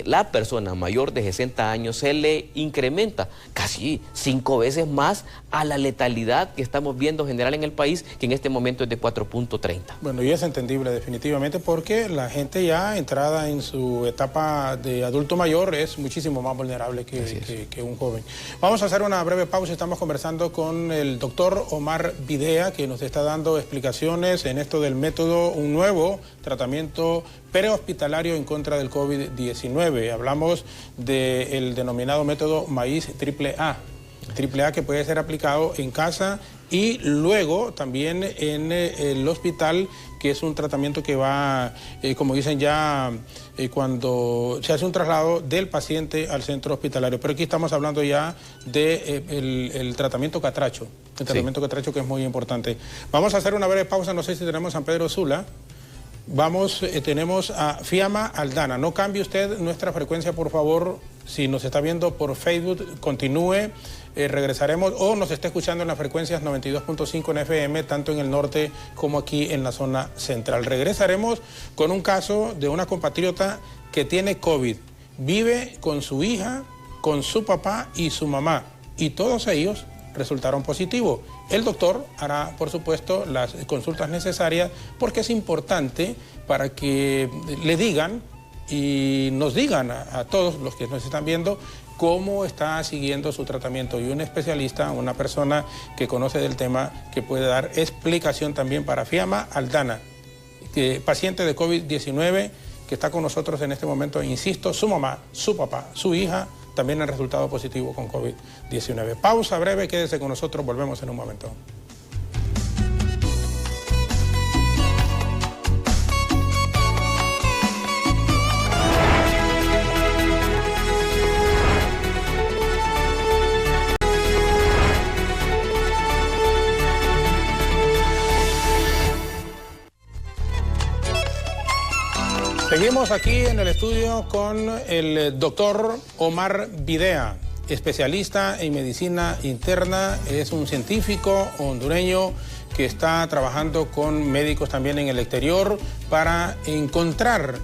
la persona mayor de 60 años se le incrementa casi 5 veces más a la letalidad que estamos viendo general en el país, que en este momento es de 4.30. Bueno, y es entendible definitivamente porque la gente ya entrada en su etapa de adulto mayor es muchísimo más vulnerable que un joven. Vamos a hacer una breve pausa. Estamos conversando con el doctor Omar Videa, que nos está dando explicaciones en esto del método, un nuevo tratamiento prehospitalario en contra del COVID-19. Hablamos del denominado método maíz AAA que puede ser aplicado en casa y luego también en el hospital, que es un tratamiento que va, como dicen ya, cuando se hace un traslado del paciente al centro hospitalario. Pero aquí estamos hablando ya del tratamiento catracho, catracho, que es muy importante. Vamos a hacer una breve pausa, no sé si tenemos a San Pedro Sula. Tenemos a Fiamma Aldana. No cambie usted nuestra frecuencia, por favor. Si nos está viendo por Facebook, continúe. Regresaremos o nos está escuchando en las frecuencias 92.5 en FM, tanto en el norte como aquí en la zona central. Regresaremos con un caso de una compatriota que tiene COVID. Vive con su hija, con su papá y su mamá. Y todos ellos resultaron positivos. El doctor hará, por supuesto, las consultas necesarias porque es importante para que le digan y nos digan a todos los que nos están viendo cómo está siguiendo su tratamiento. Y un especialista, una persona que conoce del tema, que puede dar explicación también para Fiamma Aldana, paciente de COVID-19, que está con nosotros en este momento. Insisto, su mamá, su papá, su hija también han resultado positivos con COVID-19. Pausa breve, quédese con nosotros, volvemos en un momento. Seguimos aquí en el estudio con el doctor Omar Videa, especialista en medicina interna. Es un científico hondureño que está trabajando con médicos también en el exterior para encontrar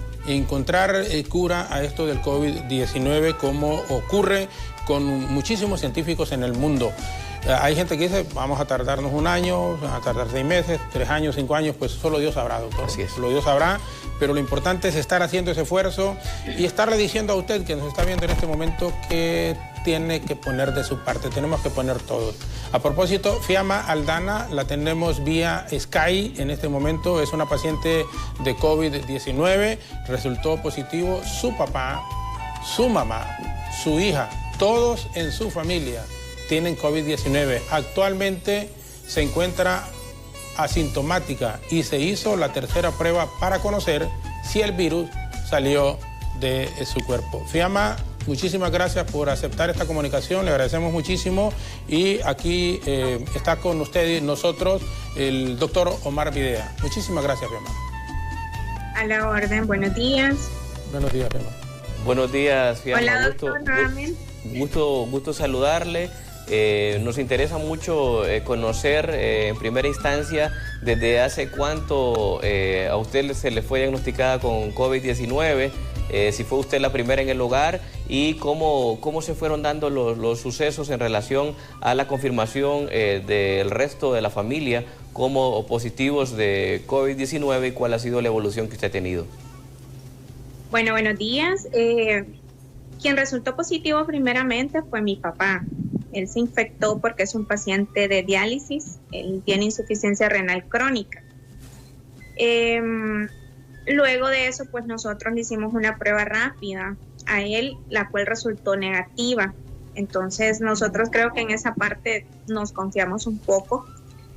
cura a esto del COVID-19, como ocurre con muchísimos científicos en el mundo. Hay gente que dice, vamos a tardarnos 1 año, a tardar 6 meses, 3 años, 5 años, pues solo Dios sabrá, doctor. Así es. Solo Dios sabrá, pero lo importante es estar haciendo ese esfuerzo y estarle diciendo a usted que nos está viendo en este momento que tiene que poner de su parte, tenemos que poner todos. A propósito, Fiamma Aldana la tenemos vía Sky en este momento, es una paciente de COVID-19, resultó positivo su papá, su mamá, su hija, todos en su familia tienen COVID-19. Actualmente se encuentra asintomática y se hizo la tercera prueba para conocer si el virus salió de su cuerpo. Fiamma, muchísimas gracias por aceptar esta comunicación, le agradecemos muchísimo y aquí está con usted y nosotros el doctor Omar Videa. Muchísimas gracias, Fiamma. A la orden, buenos días. Buenos días, Fiamma. Buenos días, Fiamma. Hola, doctor, nuevamente. Gusto saludarle. Nos interesa mucho conocer en primera instancia desde hace cuánto a usted se le fue diagnosticada con COVID-19 si fue usted la primera en el hogar y cómo se fueron dando los sucesos en relación a la confirmación del resto de la familia como positivos de COVID-19 y cuál ha sido la evolución que usted ha tenido. Bueno, buenos días. Quien resultó positivo primeramente fue mi papá. Él se infectó porque es un paciente de diálisis, él tiene insuficiencia renal crónica. Luego de eso, pues nosotros le hicimos una prueba rápida a él, la cual resultó negativa. Entonces nosotros creo que en esa parte nos confiamos un poco,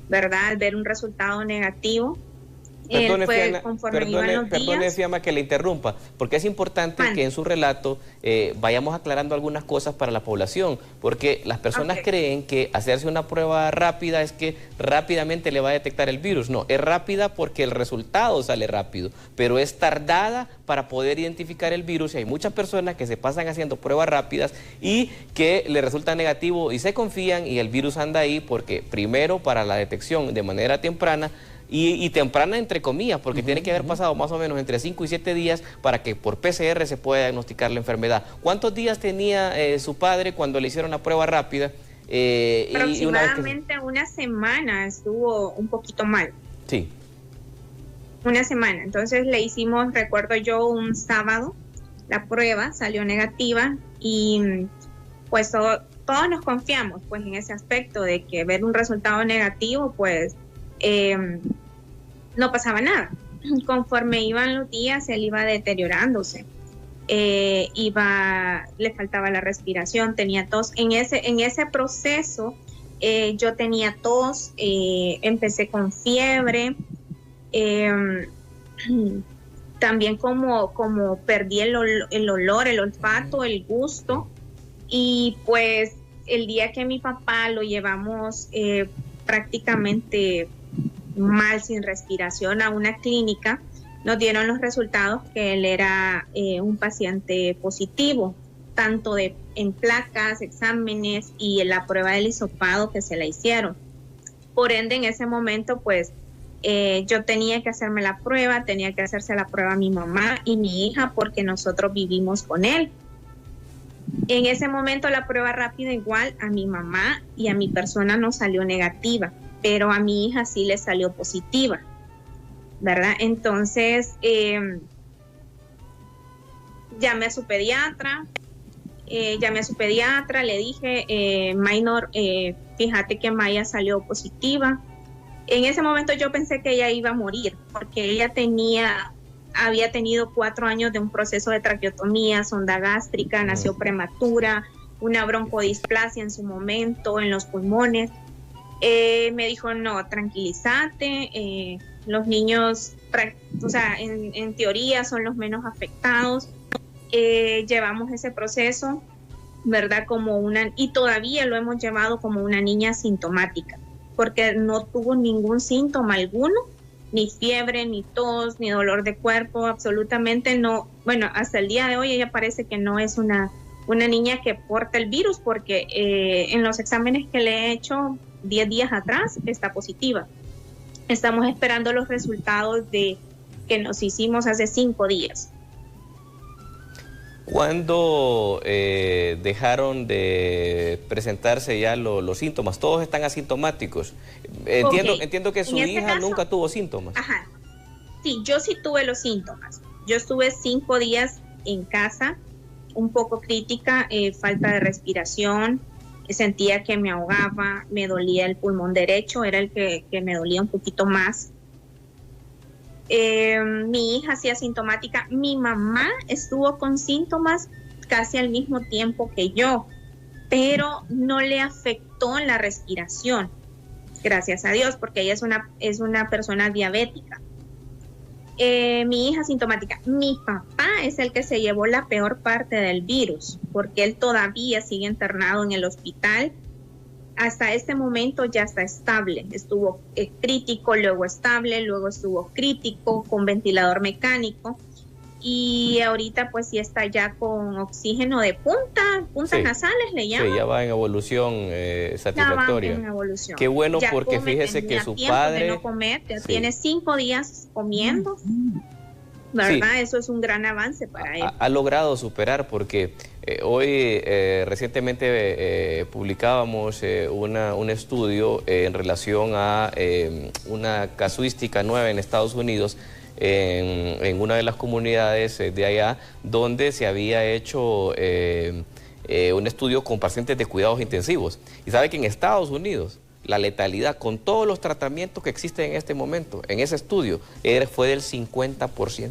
¿verdad? Al ver un resultado negativo. Perdone, Fiamma, que le interrumpa, porque es importante que en su relato vayamos aclarando algunas cosas para la población, porque las personas creen que hacerse una prueba rápida es que rápidamente le va a detectar el virus. No, es rápida porque el resultado sale rápido, pero es tardada para poder identificar el virus, y hay muchas personas que se pasan haciendo pruebas rápidas y que le resulta negativo y se confían y el virus anda ahí porque primero para la detección de manera temprana, y temprana entre comillas, porque tiene que haber pasado más o menos entre 5 y 7 días para que por PCR se pueda diagnosticar la enfermedad. ¿Cuántos días tenía su padre cuando le hicieron la prueba rápida? Aproximadamente una semana estuvo un poquito mal. Sí. Una semana. Entonces le hicimos, recuerdo yo, un sábado, la prueba salió negativa y pues todos nos confiamos pues en ese aspecto de que ver un resultado negativo pues no pasaba nada. Conforme iban los días, él iba deteriorándose, le faltaba la respiración, tenía tos. En ese proceso yo tenía tos, empecé con fiebre, también como perdí el olor, el olfato, el gusto, y pues el día que mi papá lo llevamos prácticamente mal, sin respiración, a una clínica, nos dieron los resultados que él era un paciente positivo, tanto en placas, exámenes y en la prueba del hisopado que se la hicieron. Por ende, en ese momento, pues, yo tenía que hacerme la prueba, tenía que hacerse la prueba a mi mamá y mi hija, porque nosotros vivimos con él. En ese momento, la prueba rápida igual a mi mamá y a mi persona no salió negativa, pero a mi hija sí le salió positiva, ¿verdad? Entonces, llamé a su pediatra, le dije, Maynor, fíjate que Maya salió positiva. En ese momento yo pensé que ella iba a morir, porque ella había tenido 4 años de un proceso de traqueotomía, sonda gástrica, nació prematura, una broncodisplasia en su momento en los pulmones. Me dijo, no, tranquilízate, los niños, o sea, en teoría son los menos afectados. Llevamos ese proceso, ¿verdad? Y todavía lo hemos llevado como una niña asintomática, porque no tuvo ningún síntoma alguno, ni fiebre, ni tos, ni dolor de cuerpo, absolutamente no. Bueno, hasta el día de hoy ella parece que no es una niña que porta el virus, porque en los exámenes que le he hecho 10 días atrás está positiva. Estamos esperando los resultados que nos hicimos hace 5 días. ¿Cuándo dejaron de presentarse ya los síntomas? Todos están asintomáticos. Entiendo que su hija nunca tuvo síntomas. Ajá. Sí, yo sí tuve los síntomas. Yo estuve 5 días en casa, un poco crítica, falta de respiración, sentía que me ahogaba, me dolía el pulmón derecho, era el que me dolía un poquito más. Mi hija sí asintomática, mi mamá estuvo con síntomas casi al mismo tiempo que yo, pero no le afectó la respiración, gracias a Dios, porque ella es una persona diabética. Mi hija asintomática. Mi papá es el que se llevó la peor parte del virus, porque él todavía sigue internado en el hospital. Hasta este momento ya está estable. Estuvo crítico, luego estable, luego estuvo crítico con ventilador mecánico. Y ahorita pues sí está ya con oxígeno de puntas sí, nasales le llaman. Sí, ya va en evolución satisfactoria. Ya va en evolución. Qué bueno, ya porque come, fíjese que su padre... de no comer, ya sí, tiene 5 días comiendo. ¿verdad? Sí. Eso es un gran avance para él. Ha logrado superar porque hoy recientemente publicábamos un estudio en relación a una casuística nueva en Estados Unidos, en una de las comunidades de allá, donde se había hecho un estudio con pacientes de cuidados intensivos. Y sabe que en Estados Unidos la letalidad con todos los tratamientos que existen en este momento, en ese estudio, fue del 50%.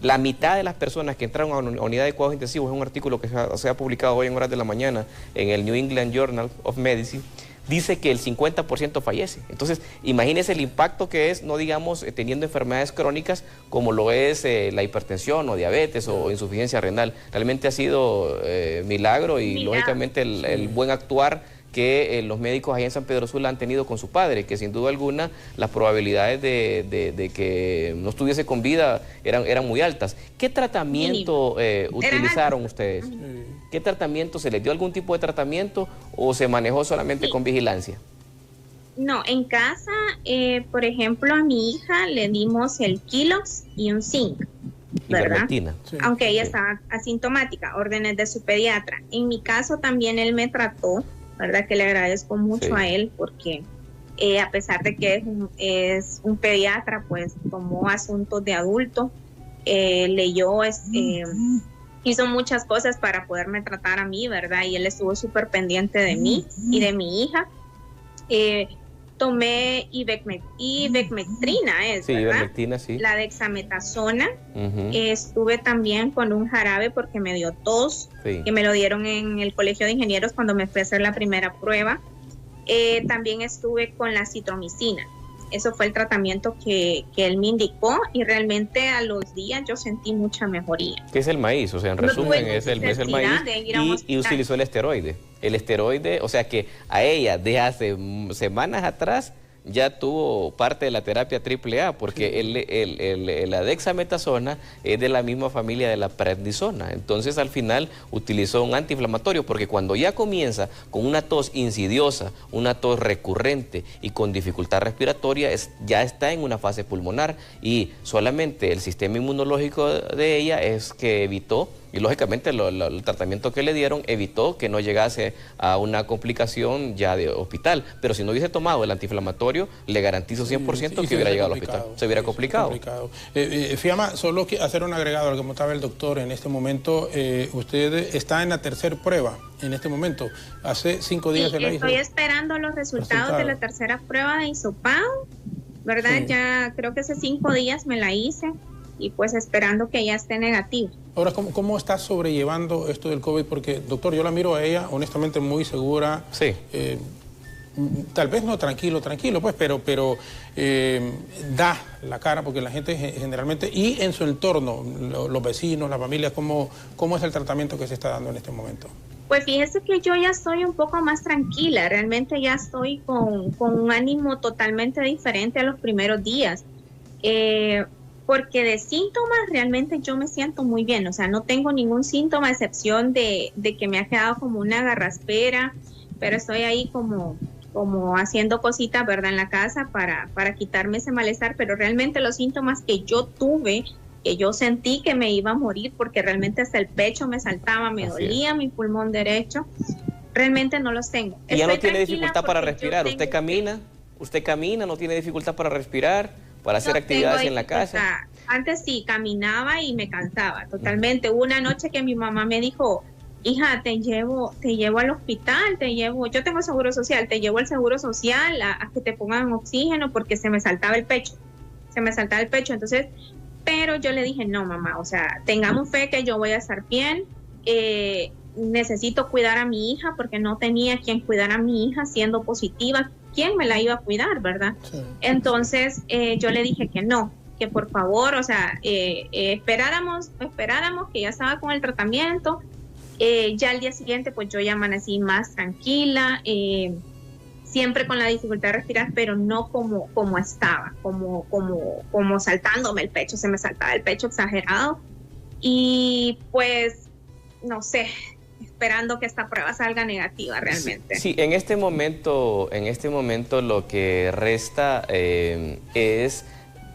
La mitad de las personas que entraron a una unidad de cuidados intensivos, es un artículo que se ha publicado hoy en horas de la mañana en el New England Journal of Medicine, dice que el 50% fallece. Entonces, imagínese el impacto que es, no digamos, teniendo enfermedades crónicas como lo es la hipertensión o diabetes o insuficiencia renal. Realmente ha sido milagro y lógicamente el buen actuar que los médicos allá en San Pedro Sula han tenido con su padre, que sin duda alguna las probabilidades de que no estuviese con vida eran muy altas. ¿Qué tratamiento utilizaron ustedes? ¿Qué tratamiento? ¿Se les dio algún tipo de tratamiento o se manejó solamente con vigilancia? No, en casa, por ejemplo, a mi hija le dimos el Kilox y un zinc, ¿verdad? Sí. Aunque ella estaba asintomática, órdenes de su pediatra. En mi caso también él me trató, ¿verdad? Que le agradezco mucho a él porque a pesar de que es un pediatra, pues tomó asuntos de adulto, leyó, hizo muchas cosas para poderme tratar a mí, ¿verdad? Y él estuvo súper pendiente de mí y de mi hija. Tomé ivermectrina, sí, ¿verdad? ivermectina, sí. La dexametasona. Estuve también con un jarabe porque me dio tos, que me lo dieron en el Colegio de Ingenieros cuando me fui a hacer la primera prueba. También estuve con la citromicina. Eso fue el tratamiento que él me indicó y realmente a los días yo sentí mucha mejoría. ¿Qué es el maíz? O sea, en resumen, es el maíz y utilizó el esteroide. El esteroide, o sea que a ella de hace semanas atrás ya tuvo parte de la terapia AAA, porque la dexametasona es de la misma familia de la prednisona. Entonces al final utilizó un antiinflamatorio, porque cuando ya comienza con una tos insidiosa, una tos recurrente y con dificultad respiratoria, ya está en una fase pulmonar y solamente el sistema inmunológico de ella es que evitó, y lógicamente el tratamiento que le dieron evitó que no llegase a una complicación ya de hospital. Pero si no hubiese tomado el antiinflamatorio, le garantizo 100% que hubiera llegado al hospital. Se hubiera complicado. Fiamma, solo hacer un agregado al que mostraba el doctor en este momento. Usted está en la tercera prueba en este momento. Hace 5 días se la hizo. Estoy esperando los resultados de la tercera prueba de hisopado, ¿verdad? Sí. Ya creo que hace 5 días me la hice. Y pues esperando que ella esté negativa. Ahora, ¿cómo está sobrellevando esto del COVID? Porque, doctor, yo la miro a ella, honestamente, muy segura. Sí. Tal vez no tranquilo, pues, pero da la cara, porque la gente generalmente, y en su entorno, los vecinos, la familia, ¿cómo es el tratamiento que se está dando en este momento? Pues fíjese que yo ya estoy un poco más tranquila, realmente ya estoy con un ánimo totalmente diferente a los primeros días. Porque de síntomas realmente yo me siento muy bien, o sea, no tengo ningún síntoma a excepción de que me ha quedado como una garraspera, pero estoy ahí como haciendo cositas, ¿verdad?, en la casa para quitarme ese malestar, pero realmente los síntomas que yo tuve, que yo sentí que me iba a morir, porque realmente hasta el pecho me saltaba, me dolía mi pulmón derecho, realmente no los tengo. ¿Y ya no tiene dificultad para respirar? ¿Usted camina, no tiene dificultad para respiar? Para hacer actividades en la casa. Antes sí, caminaba y me cansaba totalmente. Hubo una noche que mi mamá me dijo, hija, te llevo al hospital, yo tengo seguro social, te llevo al seguro social a que te pongan oxígeno porque se me saltaba el pecho. Entonces, pero yo le dije, no, mamá, o sea, tengamos fe que yo voy a estar bien. Necesito cuidar a mi hija porque no tenía quien cuidar a mi hija siendo positiva. ¿Quién me la iba a cuidar, verdad? Sí. Entonces yo le dije que no, que por favor, o sea, esperáramos que ya estaba con el tratamiento. Ya al día siguiente pues yo ya amanecí más tranquila, siempre con la dificultad de respirar, pero no como estaba, como saltándome el pecho, se me saltaba el pecho exagerado. Y pues, no sé, esperando que esta prueba salga negativa realmente. Sí, en este momento lo que resta es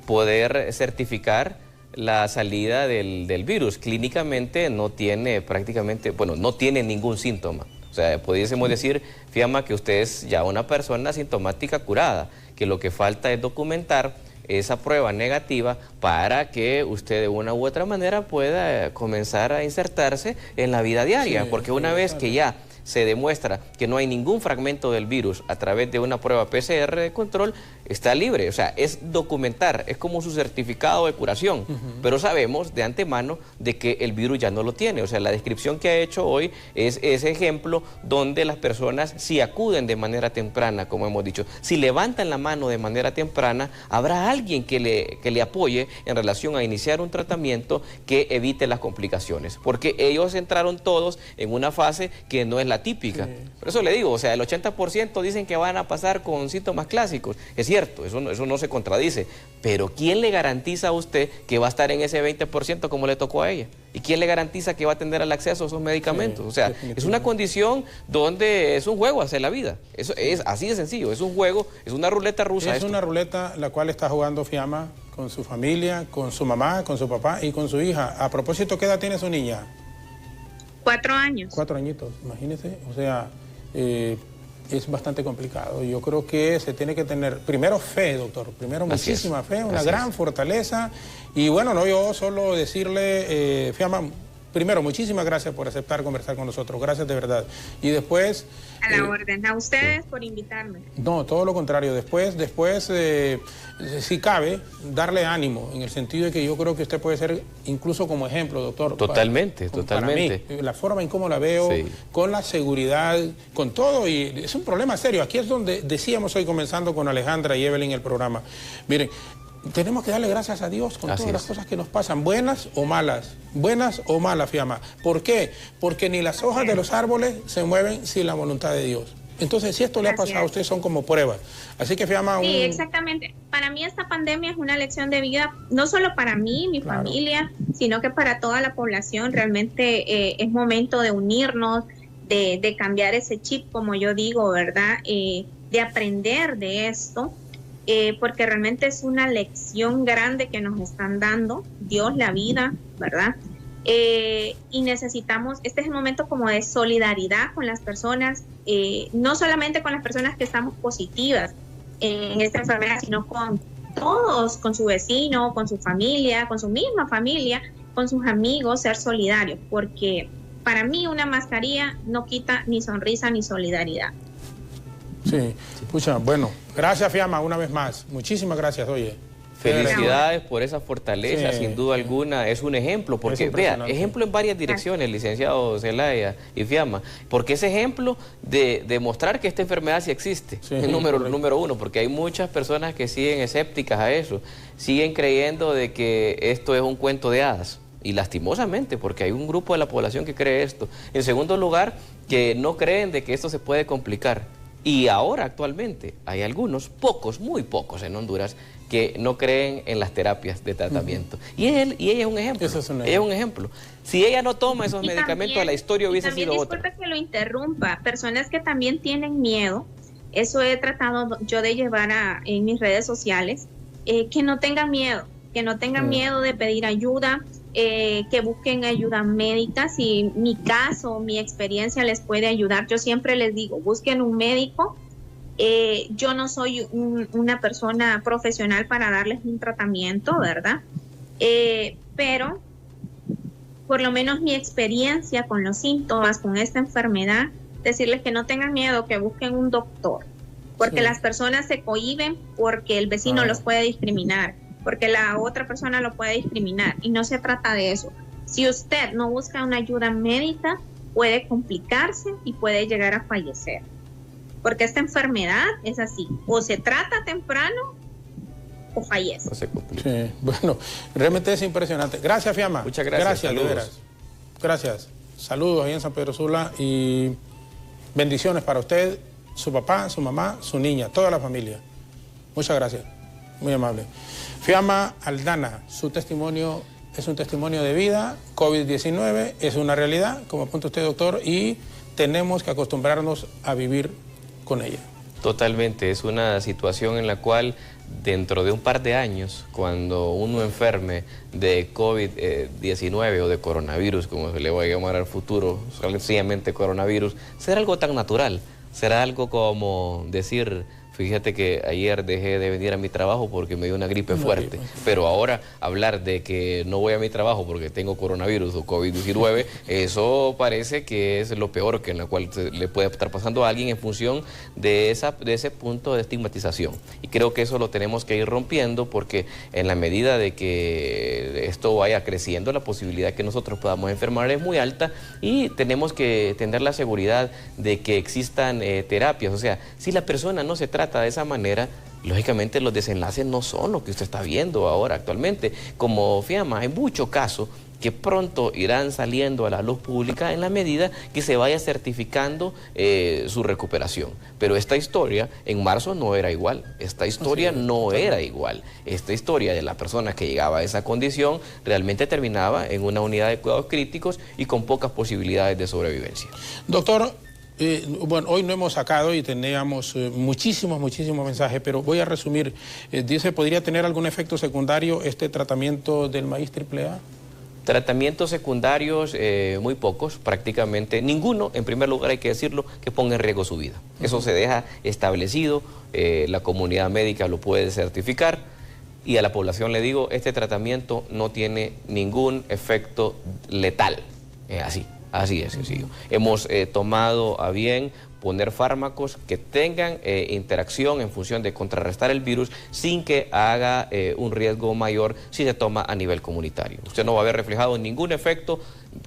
poder certificar la salida del virus. Clínicamente no tiene prácticamente, bueno, no tiene ningún síntoma. O sea, pudiésemos decir, Fiamma, que usted es ya una persona asintomática curada, que lo que falta es documentar esa prueba negativa para que usted de una u otra manera pueda comenzar a insertarse en la vida diaria, sí, porque una vez que ya se demuestra que no hay ningún fragmento del virus a través de una prueba PCR de control, está libre. O sea, es documentar, es como su certificado de curación, pero sabemos de antemano de que el virus ya no lo tiene. O sea, la descripción que ha hecho hoy es ese ejemplo donde las personas, si acuden de manera temprana, como hemos dicho, si levantan la mano de manera temprana, habrá alguien que le apoye en relación a iniciar un tratamiento que evite las complicaciones, porque ellos entraron todos en una fase que no es la típica. Sí. Por eso le digo, o sea, el 80% dicen que van a pasar con síntomas clásicos. Es cierto, eso no se contradice, pero ¿quién le garantiza a usted que va a estar en ese 20% como le tocó a ella? ¿Y quién le garantiza que va a tener el acceso a esos medicamentos? Sí, o sea, es una condición donde es un juego hacer la vida. Eso es así de sencillo, es un juego, es una ruleta rusa. Es una ruleta la cual está jugando Fiamma con su familia, con su mamá, con su papá y con su hija. A propósito, ¿qué edad tiene su niña? 4 años. 4 añitos, imagínese. O sea, es bastante complicado. Yo creo que se tiene que tener, primero fe, doctor, primero muchísima fe, una gran fortaleza. Y bueno, no yo solo decirle, Fiamma, primero, muchísimas gracias por aceptar conversar con nosotros, gracias de verdad. Y después... A la orden, a ustedes por invitarme. No, todo lo contrario, después si cabe, darle ánimo, en el sentido de que yo creo que usted puede ser incluso como ejemplo, doctor. Totalmente, totalmente. Para mí, la forma en cómo la veo, sí, con la seguridad, con todo, y es un problema serio. Aquí es donde decíamos hoy, comenzando con Alejandra y Evelyn el programa. Miren, tenemos que darle gracias a Dios con todas las cosas que nos pasan, buenas o malas, Fiamma. ¿Por qué? Porque ni las hojas de los árboles se mueven sin la voluntad de Dios. Entonces, si esto le ha pasado a usted, son como pruebas. Así que, Fiamma... Sí, exactamente. Para mí esta pandemia es una lección de vida, no solo para mí, mi familia, sino que para toda la población. Realmente es momento de unirnos, de cambiar ese chip, como yo digo, ¿verdad? De aprender de esto. Porque realmente es una lección grande que nos están dando, Dios, la vida, ¿verdad? Y necesitamos, este es el momento como de solidaridad con las personas, no solamente con las personas que estamos positivas en esta enfermedad, sino con todos, con su vecino, con su familia, con su misma familia, con sus amigos, ser solidarios, porque para mí una mascarilla no quita ni sonrisa ni solidaridad. Sí, escucha, bueno, gracias, Fiamma, una vez más. Muchísimas gracias, oye. Felicidades por esa fortaleza, sí, sin duda alguna, es un ejemplo, porque vea, ejemplo en varias direcciones, licenciado Zelaya y Fiamma, porque es ejemplo de demostrar que esta enfermedad sí existe, sí, es número uno, porque hay muchas personas que siguen escépticas a eso, siguen creyendo de que esto es un cuento de hadas. Y lastimosamente, porque hay un grupo de la población que cree esto. En segundo lugar, que no creen de que esto se puede complicar. Y ahora actualmente hay algunos, pocos, muy pocos en Honduras, que no creen en las terapias de tratamiento. Y ella es un ejemplo. Ella es un ejemplo. Si ella no toma esos medicamentos, también, la historia hubiese sido otra. Disculpe que lo interrumpa. Personas que también tienen miedo, eso he tratado yo de llevar en mis redes sociales, que no tengan miedo, miedo de pedir ayuda, que busquen ayuda médica. Si mi caso, mi experiencia les puede ayudar, yo siempre les digo, busquen un médico. Yo no soy una persona profesional para darles un tratamiento, ¿verdad? Pero por lo menos mi experiencia con los síntomas, con esta enfermedad, decirles que no tengan miedo, que busquen un doctor, porque las personas se cohíben porque el vecino los puede discriminar, porque la otra persona lo puede discriminar, y no se trata de eso. Si usted no busca una ayuda médica, puede complicarse y puede llegar a fallecer. Porque esta enfermedad es así, o se trata temprano o fallece. Sí, bueno, realmente es impresionante. Gracias, Fiamma. Muchas gracias. Gracias, de veras. Gracias. Saludos ahí en San Pedro Sula y bendiciones para usted, su papá, su mamá, su niña, toda la familia. Muchas gracias. Muy amable. Fiamma Aldana, su testimonio es un testimonio de vida. COVID-19 es una realidad, como apunta usted, doctor, y tenemos que acostumbrarnos a vivir con ella. Totalmente, es una situación en la cual dentro de un par de años, cuando uno enferme de COVID-19 o de coronavirus, como se le va a llamar al futuro, sencillamente coronavirus, será algo tan natural, será algo como decir... Fíjate que ayer dejé de venir a mi trabajo porque me dio una gripe fuerte, pero ahora hablar de que no voy a mi trabajo porque tengo coronavirus o COVID-19, eso parece que es lo peor que en la cual le puede estar pasando a alguien en función de ese punto de estigmatización. Y creo que eso lo tenemos que ir rompiendo porque en la medida de que esto vaya creciendo, la posibilidad de que nosotros podamos enfermar es muy alta y tenemos que tener la seguridad de que existan terapias. O sea, si la persona no se trata de esa manera, lógicamente los desenlaces no son lo que usted está viendo ahora actualmente. Como FIAMA, hay muchos casos que pronto irán saliendo a la luz pública en la medida que se vaya certificando su recuperación. Pero esta historia en marzo no era igual, esta historia no era igual. Esta historia de la persona que llegaba a esa condición realmente terminaba en una unidad de cuidados críticos y con pocas posibilidades de sobrevivencia. Doctor, bueno, hoy no hemos sacado y teníamos muchísimos mensajes, pero voy a resumir. Dice, ¿podría tener algún efecto secundario este tratamiento del maíz AAA? Tratamientos secundarios, muy pocos, prácticamente ninguno, en primer lugar hay que decirlo, que ponga en riesgo su vida. Eso se deja establecido, la comunidad médica lo puede certificar y a la población le digo, este tratamiento no tiene ningún efecto letal, Así es sencillo. Hemos tomado a bien poner fármacos que tengan interacción en función de contrarrestar el virus sin que haga un riesgo mayor si se toma a nivel comunitario. Usted no va a ver reflejado ningún efecto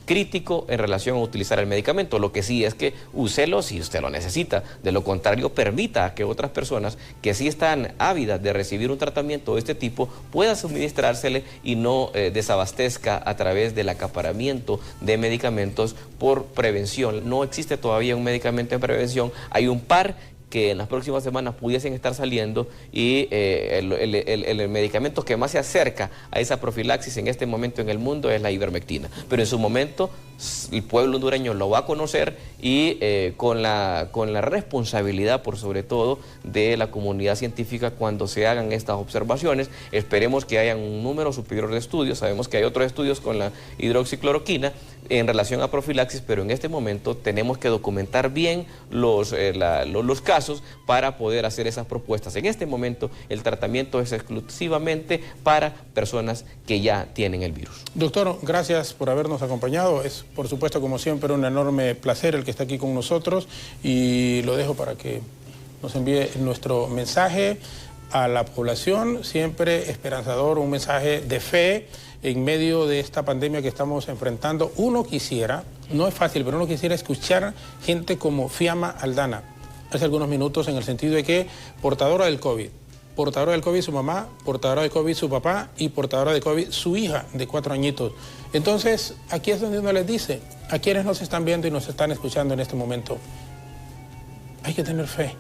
crítico en relación a utilizar el medicamento. Lo que sí es que úselo si usted lo necesita. De lo contrario, permita que otras personas que sí están ávidas de recibir un tratamiento de este tipo puedan suministrársele y no desabastezca a través del acaparamiento de medicamentos por prevención. No existe todavía un medicamento en prevención. Hay un par que en las próximas semanas pudiesen estar saliendo y el medicamento que más se acerca a esa profilaxis en este momento en el mundo es la ivermectina. Pero en su momento el pueblo hondureño lo va a conocer y con la responsabilidad por sobre todo de la comunidad científica cuando se hagan estas observaciones. Esperemos que haya un número superior de estudios. Sabemos que hay otros estudios con la hidroxicloroquina en relación a profilaxis, pero en este momento tenemos que documentar bien los casos para poder hacer esas propuestas. En este momento el tratamiento es exclusivamente para personas que ya tienen el virus. Doctor, gracias por habernos acompañado. Es, por supuesto, como siempre, un enorme placer el que está aquí con nosotros y lo dejo para que nos envíe nuestro mensaje a la población, siempre esperanzador, un mensaje de fe en medio de esta pandemia que estamos enfrentando. Uno quisiera, no es fácil, pero uno quisiera escuchar gente como Fiamma Aldana hace algunos minutos, en el sentido de que portadora del COVID su mamá, portadora de COVID su papá y portadora de COVID su hija de 4 añitos. Entonces, aquí es donde uno les dice, a quienes nos están viendo y nos están escuchando en este momento, hay que tener fe,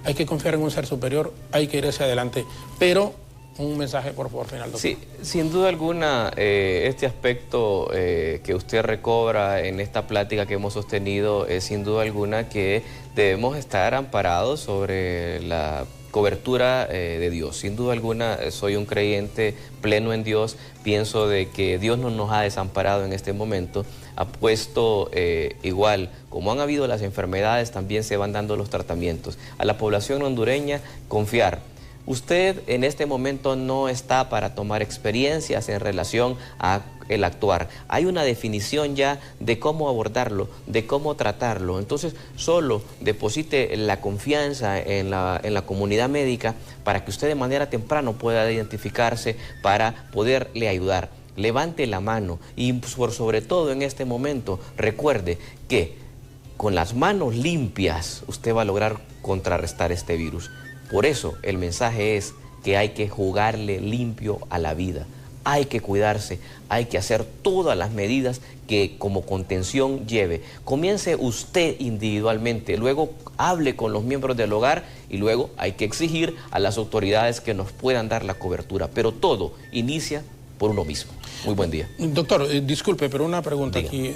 hay que confiar en un ser superior, hay que ir hacia adelante, pero un mensaje, por favor, final, doctor. Sí, sin duda alguna, este aspecto que usted recobra en esta plática que hemos sostenido es sin duda alguna que debemos estar amparados sobre la cobertura de Dios. Sin duda alguna, soy un creyente pleno en Dios. Pienso de que Dios no nos ha desamparado en este momento. Ha puesto igual, como han habido las enfermedades, también se van dando los tratamientos. A la población hondureña, confiar. Usted en este momento no está para tomar experiencias en relación a el actuar. Hay una definición ya de cómo abordarlo, de cómo tratarlo. Entonces, solo deposite la confianza en la comunidad médica para que usted de manera temprana pueda identificarse para poderle ayudar. Levante la mano y por sobre todo en este momento recuerde que con las manos limpias usted va a lograr contrarrestar este virus. Por eso el mensaje es que hay que jugarle limpio a la vida, hay que cuidarse, hay que hacer todas las medidas que como contención lleve. Comience usted individualmente, luego hable con los miembros del hogar y luego hay que exigir a las autoridades que nos puedan dar la cobertura. Pero todo inicia por uno mismo. Muy buen día. Doctor, disculpe, pero una pregunta aquí.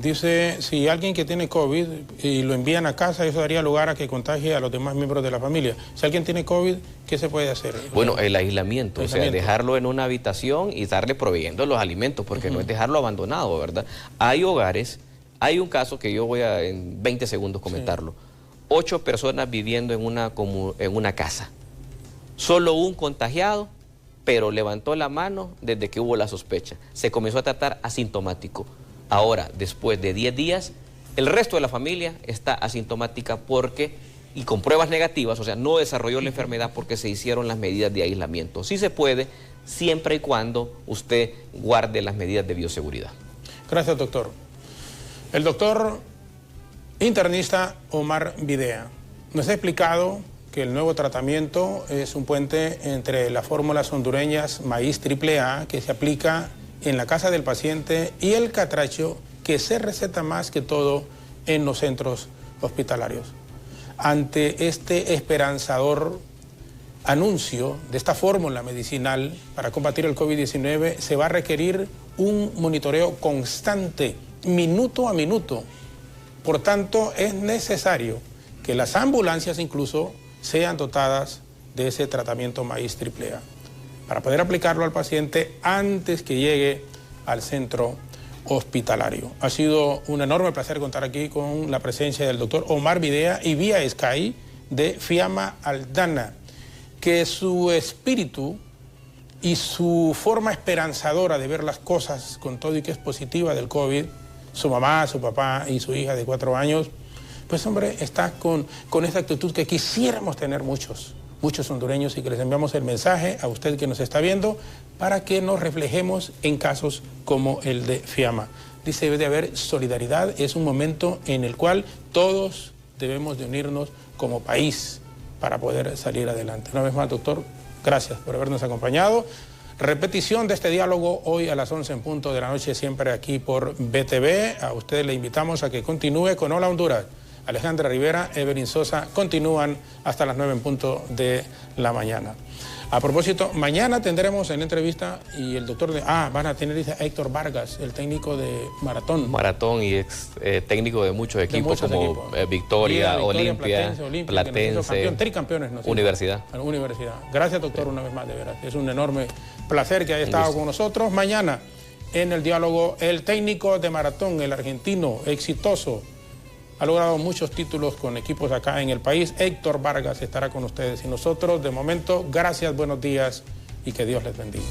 Dice, si alguien que tiene COVID y lo envían a casa, eso daría lugar a que contagie a los demás miembros de la familia. Si alguien tiene COVID, ¿qué se puede hacer? Bueno, el aislamiento, o sea, dejarlo en una habitación y estarle proveyendo los alimentos, porque no es dejarlo abandonado, ¿verdad? Hay hogares, hay un caso que yo voy a en 20 segundos comentarlo. 8 personas viviendo en una casa. Solo un contagiado, pero levantó la mano desde que hubo la sospecha. Se comenzó a tratar asintomático. Ahora, después de 10 días, el resto de la familia está asintomática y con pruebas negativas, o sea, no desarrolló la enfermedad porque se hicieron las medidas de aislamiento. Sí se puede, siempre y cuando usted guarde las medidas de bioseguridad. Gracias, doctor. El doctor internista Omar Videa nos ha explicado que el nuevo tratamiento es un puente entre las fórmulas hondureñas maíz AAA que se aplica en la casa del paciente y el catracho que se receta más que todo en los centros hospitalarios. Ante este esperanzador anuncio de esta fórmula medicinal para combatir el COVID-19 se va a requerir un monitoreo constante, minuto a minuto. Por tanto, es necesario que las ambulancias incluso sean dotadas de ese tratamiento maíz AAA para poder aplicarlo al paciente antes que llegue al centro hospitalario. Ha sido un enorme placer contar aquí con la presencia del doctor Omar Videa y vía Sky de Fiamma Aldana, que su espíritu y su forma esperanzadora de ver las cosas con todo y que es positiva del COVID, su mamá, su papá y su hija de 4 años, pues hombre, está con esta actitud que quisiéramos tener muchos hondureños y que les enviamos el mensaje a usted que nos está viendo para que nos reflejemos en casos como el de Fiamma. Dice, debe de haber solidaridad, es un momento en el cual todos debemos de unirnos como país para poder salir adelante. Una vez más, doctor, gracias por habernos acompañado. Repetición de este diálogo hoy a las 11 en punto de la noche, siempre aquí por BTV. A usted le invitamos a que continúe con Hola Honduras. Alejandra Rivera, Evelyn Sosa, continúan hasta las 9 en punto de la mañana. A propósito, mañana tendremos en entrevista y el doctor van a tener a Héctor Vargas, el técnico de Maratón. Maratón y ex técnico de muchos equipos como Victoria, Olimpia, Platense, tricampeones. Universidad. Gracias, doctor, sí. Una vez más, de veras. Es un enorme placer que haya estado con nosotros. Mañana, en el diálogo, el técnico de Maratón, el argentino, exitoso, ha logrado muchos títulos con equipos acá en el país. Héctor Vargas estará con ustedes y nosotros. De momento, gracias, buenos días y que Dios les bendiga.